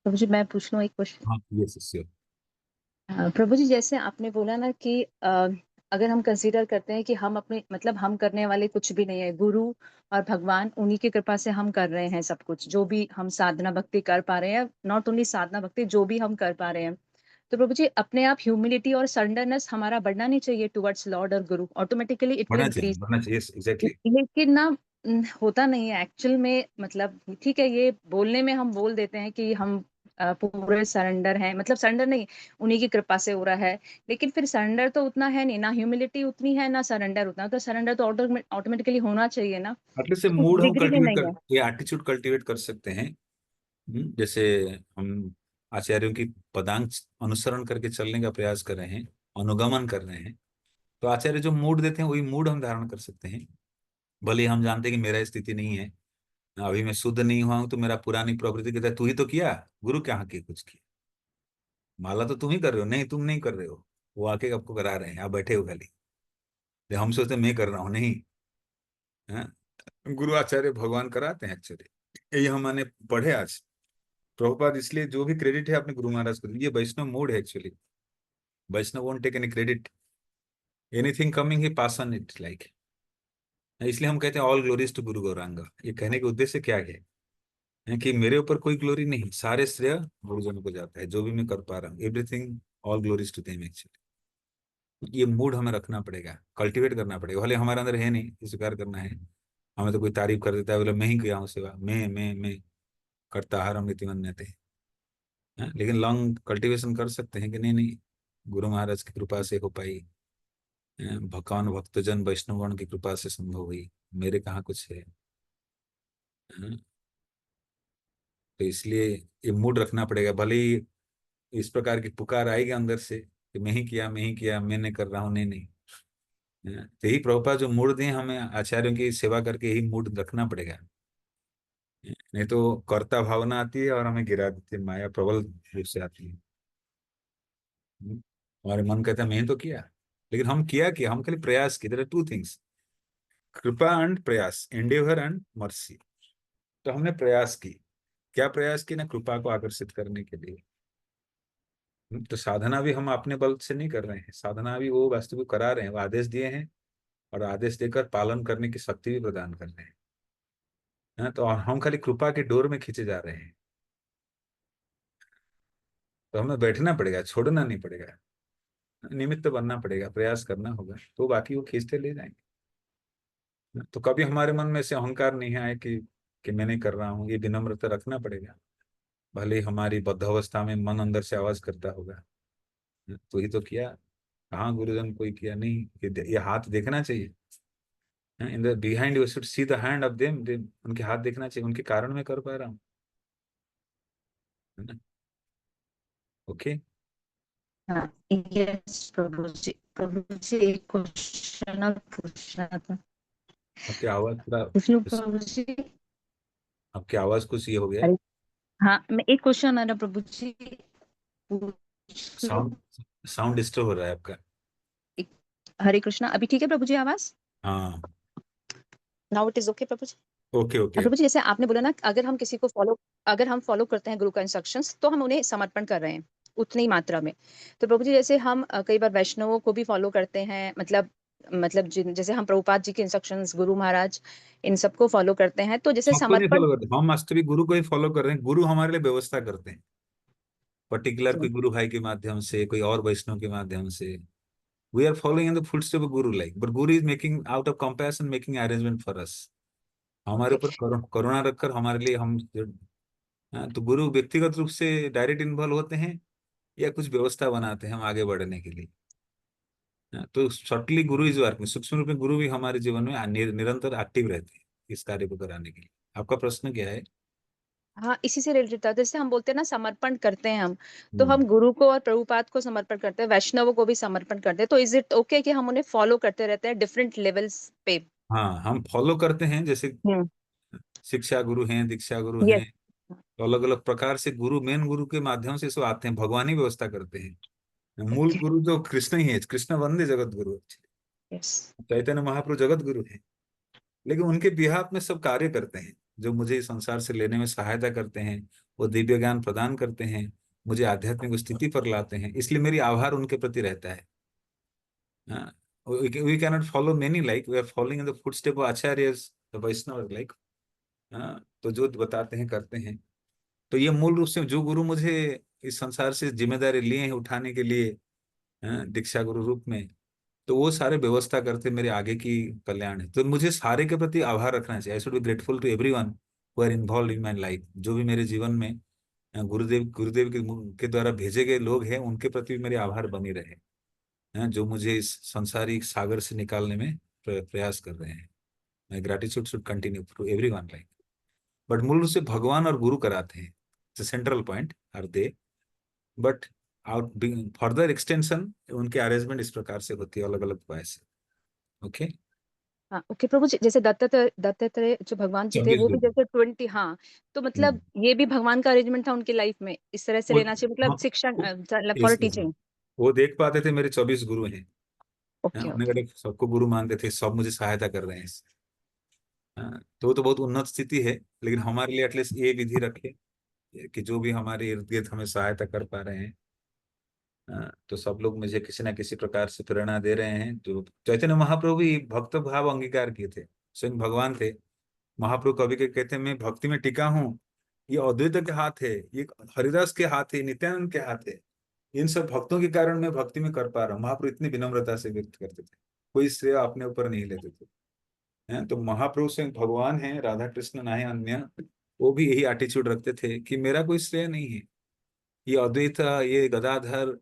प्रभु जी मैं पूछ लूं एक क्वेश्चन? हाँ, यस श्योर। प्रभु जी जैसे आपने बोला ना कि अगर हम कंसीडर करते हैं कि हम अपने मतलब हम करने वाले कुछ भी नहीं है, गुरु और भगवान उन्हीं की कृपा से हम कर रहे हैं सब कुछ, जो भी हम साधना भक्ति कर पा रहे हैं, नॉट ओनली साधना भक्ति, जो भी हम कर पा रहे हैं तो प्रभु जी अपने आप ह्यूमिलिटी और सरेंडरनेस हमारा बढ़ना नहीं चाहिए टुवर्ड्स लॉर्ड और गुरु, ऑटोमेटिकली इट विल इंक्रीज। बढ़ना चाहिए, एग्जैक्टली। लेकिन ना होता नहीं है एक्चुअल में, मतलब ठीक है ये बोलने में हम बोल देते हैं कि हम पूरे सरेंडर हैं, मतलब सरेंडर नहीं, उन्हीं की कृपा से हो रहा है, लेकिन फिर सरेंडर तो उतना है नहीं ना, ह्यूमिलिटी उतनी है ना सरेंडर उतना, तो सरेंडर तो ऑटोमेटिकली होना चाहिए ना, मतलब से तो उस मूड हम डिग्री में कल्टीवेट नहीं कर, है। ये एटीट्यूड कल्टीवेट कर सकते हैं। जैसे हम आचार्यों की पदांक अनुसरण करके चलने का प्रयास कर रहे हैं, अनुगमन कर रहे हैं, तो आचार्य जो मूड देते हैं वही मूड हम धारण कर सकते हैं। भले हम जानते हैं कि मेरा स्थिति नहीं है, अभी मैं शुद्ध नहीं हुआ हूं, तो मेरा पुरानी प्रवृत्ति कहता है तू ही तो किया, गुरु कहाँ के कुछ किया, माला तो तुम ही कर रहे हो, नहीं तुम नहीं कर रहे हो, वो आके आपको करा रहे हैं, आप बैठे हो खाली। तो हम सोचते हैं मैं कर रहा हूँ, नहीं। हाँ? गुरु आचार्य भगवान कराते हैं एक्चुअली, यही हमने पढ़े आज। प्रभुपाद इसलिए जो भी क्रेडिट है अपने गुरु महाराज को दीजिए, वैष्णव मोड है actually. Vaishnava won't take any credit, anything coming he pass on it like. इसलिए हम कहते हैं ऑल ग्लोरीज टू गुरु गौरांग। ये कहने का उद्देश्य क्या है कि मेरे ऊपर कोई ग्लोरी नहीं, सारे श्रेय गुरुजनों को जाता है, जो भी मैं कर पा रहा हूँ, everything all glories to them actually. ये मूड हमें रखना पड़ेगा, कल्टीवेट करना पड़ेगा, भले हमारे अंदर है नहीं, ये स्वीकार करना है। हमें तो कोई तारीफ कर देता है, बोले मैं ही किया हूँ सेवा, मैं करता हरम इति मन्यते। लेकिन लॉन्ग कल्टीवेशन कर सकते हैं कि नहीं नहीं, गुरु महाराज की कृपा से हो पाई, भगवान भक्तजन वैष्णवगण की कृपा से संभव हुई, मेरे कहाँ कुछ है। हाँ, तो इसलिए ये मूड रखना पड़ेगा, भले ही इस प्रकार की पुकार आएगी अंदर से कि मैं ही किया, मैं नहीं कर रहा हूँ, नहीं नहीं। तो यही प्रभुपाद जो मूड दिए हमें आचार्यों की सेवा करके, यही मूड रखना पड़ेगा। नहीं तो कर्ता भावना आती है और हमें गिरा देती है, माया प्रबल रूप से आती है। हमारे मन कहता है मैंने तो किया, लेकिन हम किया कि हम खाली प्रयास किए। देयर आर टू थिंग्स, कृपा एंड प्रयास, एंडेवर एंड मर्सी। तो हमने प्रयास की, क्या प्रयास की ना, कृपा को आकर्षित करने के लिए। तो साधना भी हम अपने बल से नहीं कर रहे हैं, साधना भी वो वास्तविक करा रहे हैं, वो आदेश दिए हैं, और आदेश देकर पालन करने की शक्ति भी प्रदान कर रहे हैं। तो हम खाली कृपा के डोर में खींचे जा रहे हैं। तो हमें बैठना पड़ेगा, छोड़ना नहीं पड़ेगा, निमित्त बनना पड़ेगा, प्रयास करना होगा, तो बाकी वो खींचते ले जाएंगे। तो कभी हमारे मन में से अहंकार नहीं आए कि मैं नहीं कर रहा हूँ, ये विनम्रता रखना पड़ेगा। भले ही हमारी बद्ध अवस्था में मन अंदर से आवाज करता होगा, तो ही तो किया, कहाँ गुरुजन कोई किया नहीं, ये हाथ देखना चाहिए। In the behind you should see the hand of them, उनके हाथ देखना चाहिए, उनके कारण मैं कर पा रहा हूँ, है ना। ओके। हाँ, यस प्रभु जी, प्रभु जी एक क्वेश्चन और पूछना था। आपकी आवाज पूरा, पूछ लूं प्रभु जी? आपकी आवाज कुछ ये हो गया, अरे हाँ, मैं एक क्वेश्चन आ रहा प्रभु जी, पूछ लूं? साउंड साउंड डिस्टर्ब हो रहा है आपका। एक- हरे कृष्णा, अभी ठीक है प्रभु जी आवाज? हाँ, now it is okay Prabhu ji. Okay okay. Prabhu ji जैसे आपने बोला ना, अगर हम किसी को फॉलो, अगर हम फॉलो करते हैं गुरु का इंस्ट्रक्शंस, तो हम उन्हें समर्पण कर रहे हैं उतनी ही मात्रा में। तो प्रभु जी जैसे हम कई बार वैष्णवों को भी फॉलो करते हैं, मतलब जैसे हम प्रभुपाद जी के इंस्ट्रक्शंस, गुरु महाराज, इन सबको फॉलो करते हैं, तो जैसे सबको नहीं समर्पण। फॉलो करते, हम वास्तविक गुरु को ही फॉलो कर रहे हैं, गुरु हमारे लिए व्यवस्था करते हैं, पर्टिकुलर कोई गुरु भाई के माध्यम से, कोई और वैष्णव के माध्यम से। We are following in the footstep of guru, like, but guru is making out of compassion, making arrangement for us, हमारे ओके। ऊपर करुणा रखकर हमारे लिए हम हाँ, तो गुरु व्यक्तिगत रूप से डायरेक्ट इन्वॉल्व होते हैं, या कुछ व्यवस्था बनाते हैं हम आगे बढ़ने के लिए। हाँ, तो सटली गुरु इज वर्किंग, सूक्ष्म रूप में गुरु भी हमारे जीवन में निरंतर एक्टिव रहते हैं इस कार्य को कराने के लिए। आपका प्रश्न क्या है? हाँ, इसी से रिलेटेड था, जैसे हम बोलते हैं ना समर्पण करते हैं हम, तो हम्म। हम गुरु को और प्रभुपाद को समर्पण करते हैं, वैष्णवों को भी समर्पण करते हैं, तो इज इट ओके कि हम उन्हें फॉलो करते रहते हैं डिफरेंट लेवल्स पे? हाँ, हम फॉलो करते हैं, जैसे हम्म। शिक्षा गुरु हैं, दीक्षा गुरु यस। हैं, तो अलग अलग प्रकार से गुरु, मेन गुरु के माध्यम से सब आते हैं, भगवान ही व्यवस्था करते हैं। मूल ओके। गुरु जो कृष्ण ही है, कृष्ण वंदे जगत गुरु, यस। चैतन्य महाप्रभु जगत गुरु है। लेकिन उनके बिहाफ में सब कार्य करते हैं, जो मुझे इस संसार से लेने में सहायता करते हैं, वो दिव्य ज्ञान प्रदान करते हैं, मुझे आध्यात्मिक स्थिति पर लाते हैं, इसलिए मेरी आभार उनके प्रति रहता है। We cannot follow many, like we are following in the footstep of acharyas, the Vaishnava, like. तो जो बताते हैं करते हैं। तो ये मूल रूप से जो गुरु मुझे इस संसार से जिम्मेदारी लिए हैं उठाने के लिए, दीक्षा गुरु रूप में, तो वो सारे व्यवस्था करते मेरे आगे की कल्याण है। तो मुझे सारे के प्रति आभार रखना चाहिए। I should be grateful to everyone who are involve in my life. जो भी मेरे जीवन में गुरुदेव के द्वारा भेजे गए लोग हैं, उनके प्रति भी मेरे आभार बने रहे हैं, जो मुझे इस संसारिक सागर से निकालने में प्रयास कर रहे हैं। My gratitude should continue to everyone like. But मूल रूप से भगवान और गुरु कराते हैं, central point are they. But out further extension उनके अरेंजमेंट इस प्रकार से होती है, अलग अलग उपाय से। ओके। हाँ ओके प्रभु जी, जैसे दत्तात्रेय जो भगवान जी थे 24 वो भी गुरु। जैसे 20, हाँ, तो मतलब हम्म। ये भी भगवान का अरेंजमेंट था उनकी लाइफ में, इस तरह से वो लेना चाहिए, मतलब हाँ, शिक्षा वो- फॉर इस टीचिंग। वो देख पाते थे मेरे 24 गुरु हैं। हाँ, ओके उन्हें ओके। अगर सबको गुरु मानते थे, सब मुझे सहायता कर रहे हैं। हाँ, तो वो तो बहुत उन्नत स्थिति है, लेकिन हमारे लिए एटलीस्ट ये विधि रखे कि जो भी हमारे इर्द गिर्द हमें सहायता कर पा रहे हैं, तो सब लोग मुझे किसी ना किसी प्रकार से प्रेरणा दे रहे हैं। तो चैतन्य महाप्रभु भी भक्त भाव अंगीकार किए थे, स्वयं भगवान थे। महाप्रभु कवि के कहते हैं, मैं भक्ति में टिका हूँ, ये अद्वैत के हाथ है, ये हरिदास के हाथ है, नित्यानंद के हाथ है। इन सब भक्तों के कारण मैं भक्ति में कर पा रहा हूँ। महाप्रभु इतनी विनम्रता से व्यक्त करते थे, कोई श्रेय अपने ऊपर नहीं लेते थे। हैं, तो महाप्रभु से भगवान है, राधा कृष्ण ना है अन्य, वो भी यही एटीट्यूड रखते थे कि मेरा कोई श्रेय नहीं है। ये अद्वैत, ये गदाधर,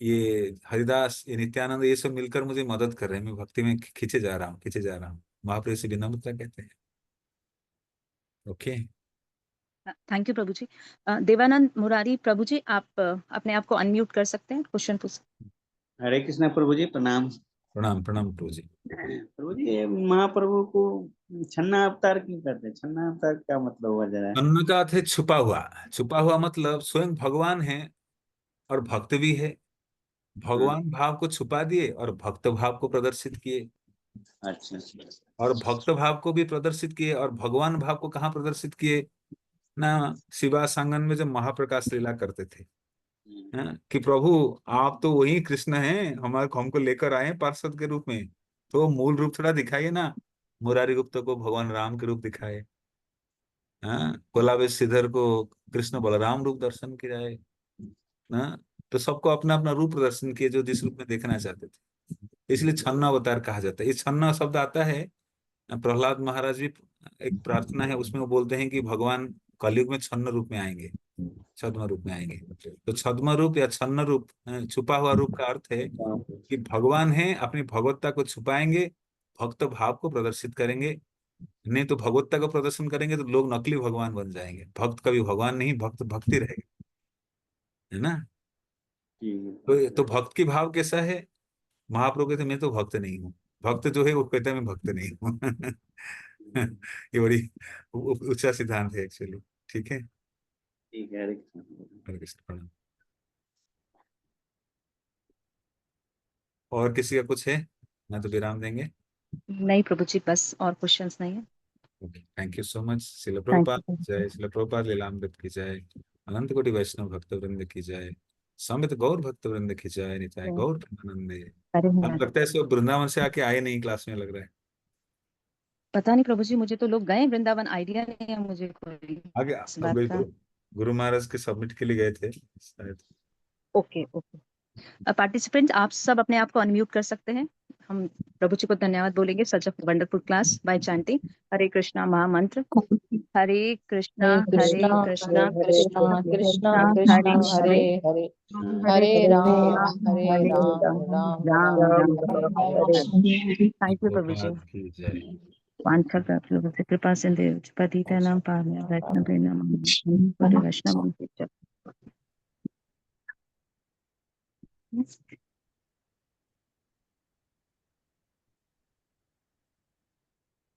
ये हरिदास, ये नित्यानंद, ये सब मिलकर मुझे मदद कर रहे हैं, मैं भक्ति में खींचे जा रहा हूँ, खींचे जा रहा हूँ। महाप्रभु से विनम्रता कहते हैं। ओके। थैंक यू प्रभु जी। देवानंद मुरारी प्रभु जी, आप अपने आप को अनम्यूट कर सकते हैं, क्वेश्चन पूछ। हरे कृष्णा प्रभु जी, प्रणाम। प्रणाम प्रणाम प्रभु जी। प्रभु जी, ये महाप्रभु को छन्ना अवतार क्यों करते हैं? छन्ना अवतार क्या मतलब हुआ जरा? अन्न का अर्थ है छुपा हुआ। छुपा हुआ मतलब स्वयं भगवान है और भक्त भी है। हाँ, भगवान भाव को छुपा दिए और भक्त भाव को प्रदर्शित किए, अच्छा अच्छा। और भक्त भाव को भी प्रदर्शित किए और भगवान भाव को कहाँ प्रदर्शित किए ना, शिवा सांगन में जब महाप्रकाश लीला करते थे, हाँ, कि प्रभु आप तो वही कृष्ण हैं, हमारे हमको लेकर आए हैं पार्षद के रूप में, तो मूल रूप थोड़ा दिखाइए ना। मुरारी गुप्ता को भगवान राम के रूप दिखाए, हाँ, कोलाबे श्रीधर को कृष्ण बलराम रूप दर्शन किए, हाँ। तो सबको अपना अपना रूप प्रदर्शन किए, जो जिस रूप में देखना चाहते थे। इसलिए छन्ना अवतार कहा जाता है। ये छन्ना शब्द आता है, प्रहलाद महाराज भी, एक प्रार्थना है उसमें वो बोलते हैं कि भगवान कलयुग में छन्न रूप में आएंगे, छद्म रूप में आएंगे। तो छद्म रूप या छन्न रूप, छुपा हुआ रूप का अर्थ है कि भगवान है, अपनी भगवत्ता को छुपाएंगे, भक्त भाव को प्रदर्शित करेंगे। नहीं तो भगवत्ता का प्रदर्शन करेंगे तो लोग नकली भगवान बन जाएंगे। भक्त कभी भगवान नहीं, भक्त भक्ति रहेगा, है ना। तो भक्त की भाव कैसा है? महाप्रभु कहते मैं तो भक्त नहीं हूँ। भक्त जो है वो कहता है मैं भक्त नहीं हूँ। ये बड़ी ऊंचा सिद्धांत है एक्चुअली। ठीक है। ठीक है, हरे कृष्णा। हरे कृष्ण, प्रणाम। और किसी का कुछ है ना तो विराम देंगे। नहीं प्रभु जी, बस और क्वेश्चंस नहीं है। Okay, thank you so much. शिल थैंक प्रभुपाद यू। जय, शिल प्रभुपाद लीलामृत की जय, अनंत कोटि वैष्णव भक्त वृंद की जय, समित गौर भक्त वृंद की जय, निताय गौर प्रेमानंदे। अरे अब हाँ। लगता है सब वृंदावन से आके आए नहीं क्लास में, लग रहा है। पता नहीं प्रभु जी, मुझे तो लोग गए वृंदावन, आइडिया नहीं है मुझे कोई आगे इस बात का। बिल्कुल, गुरु महाराज के सबमिट के लिए गए थे शायद। Okay okay. पार्टिसिपेंट्स, आप सब अपने आप को अनम्यूट कर सकते हैं। हम प्रभु जी को धन्यवाद बोलेंगे such of wonderful class by chanting Hare Krishna Mahamantra. Hare Krishna Hare Hare Krishna Krishna Krishna Krishna Krishna Krishna Hare Hare Hare Hare Hare Hare Rama Hare Hare Rama Rama Rama Rama Rama Hare Hare. Hare. Thank you प्रभु जी। प्रभुपाद की जय। वांछा प्राप्त लोगों से कृपा सिंधु पतिता नाम पावने वैष्णव नाम वैष्णव।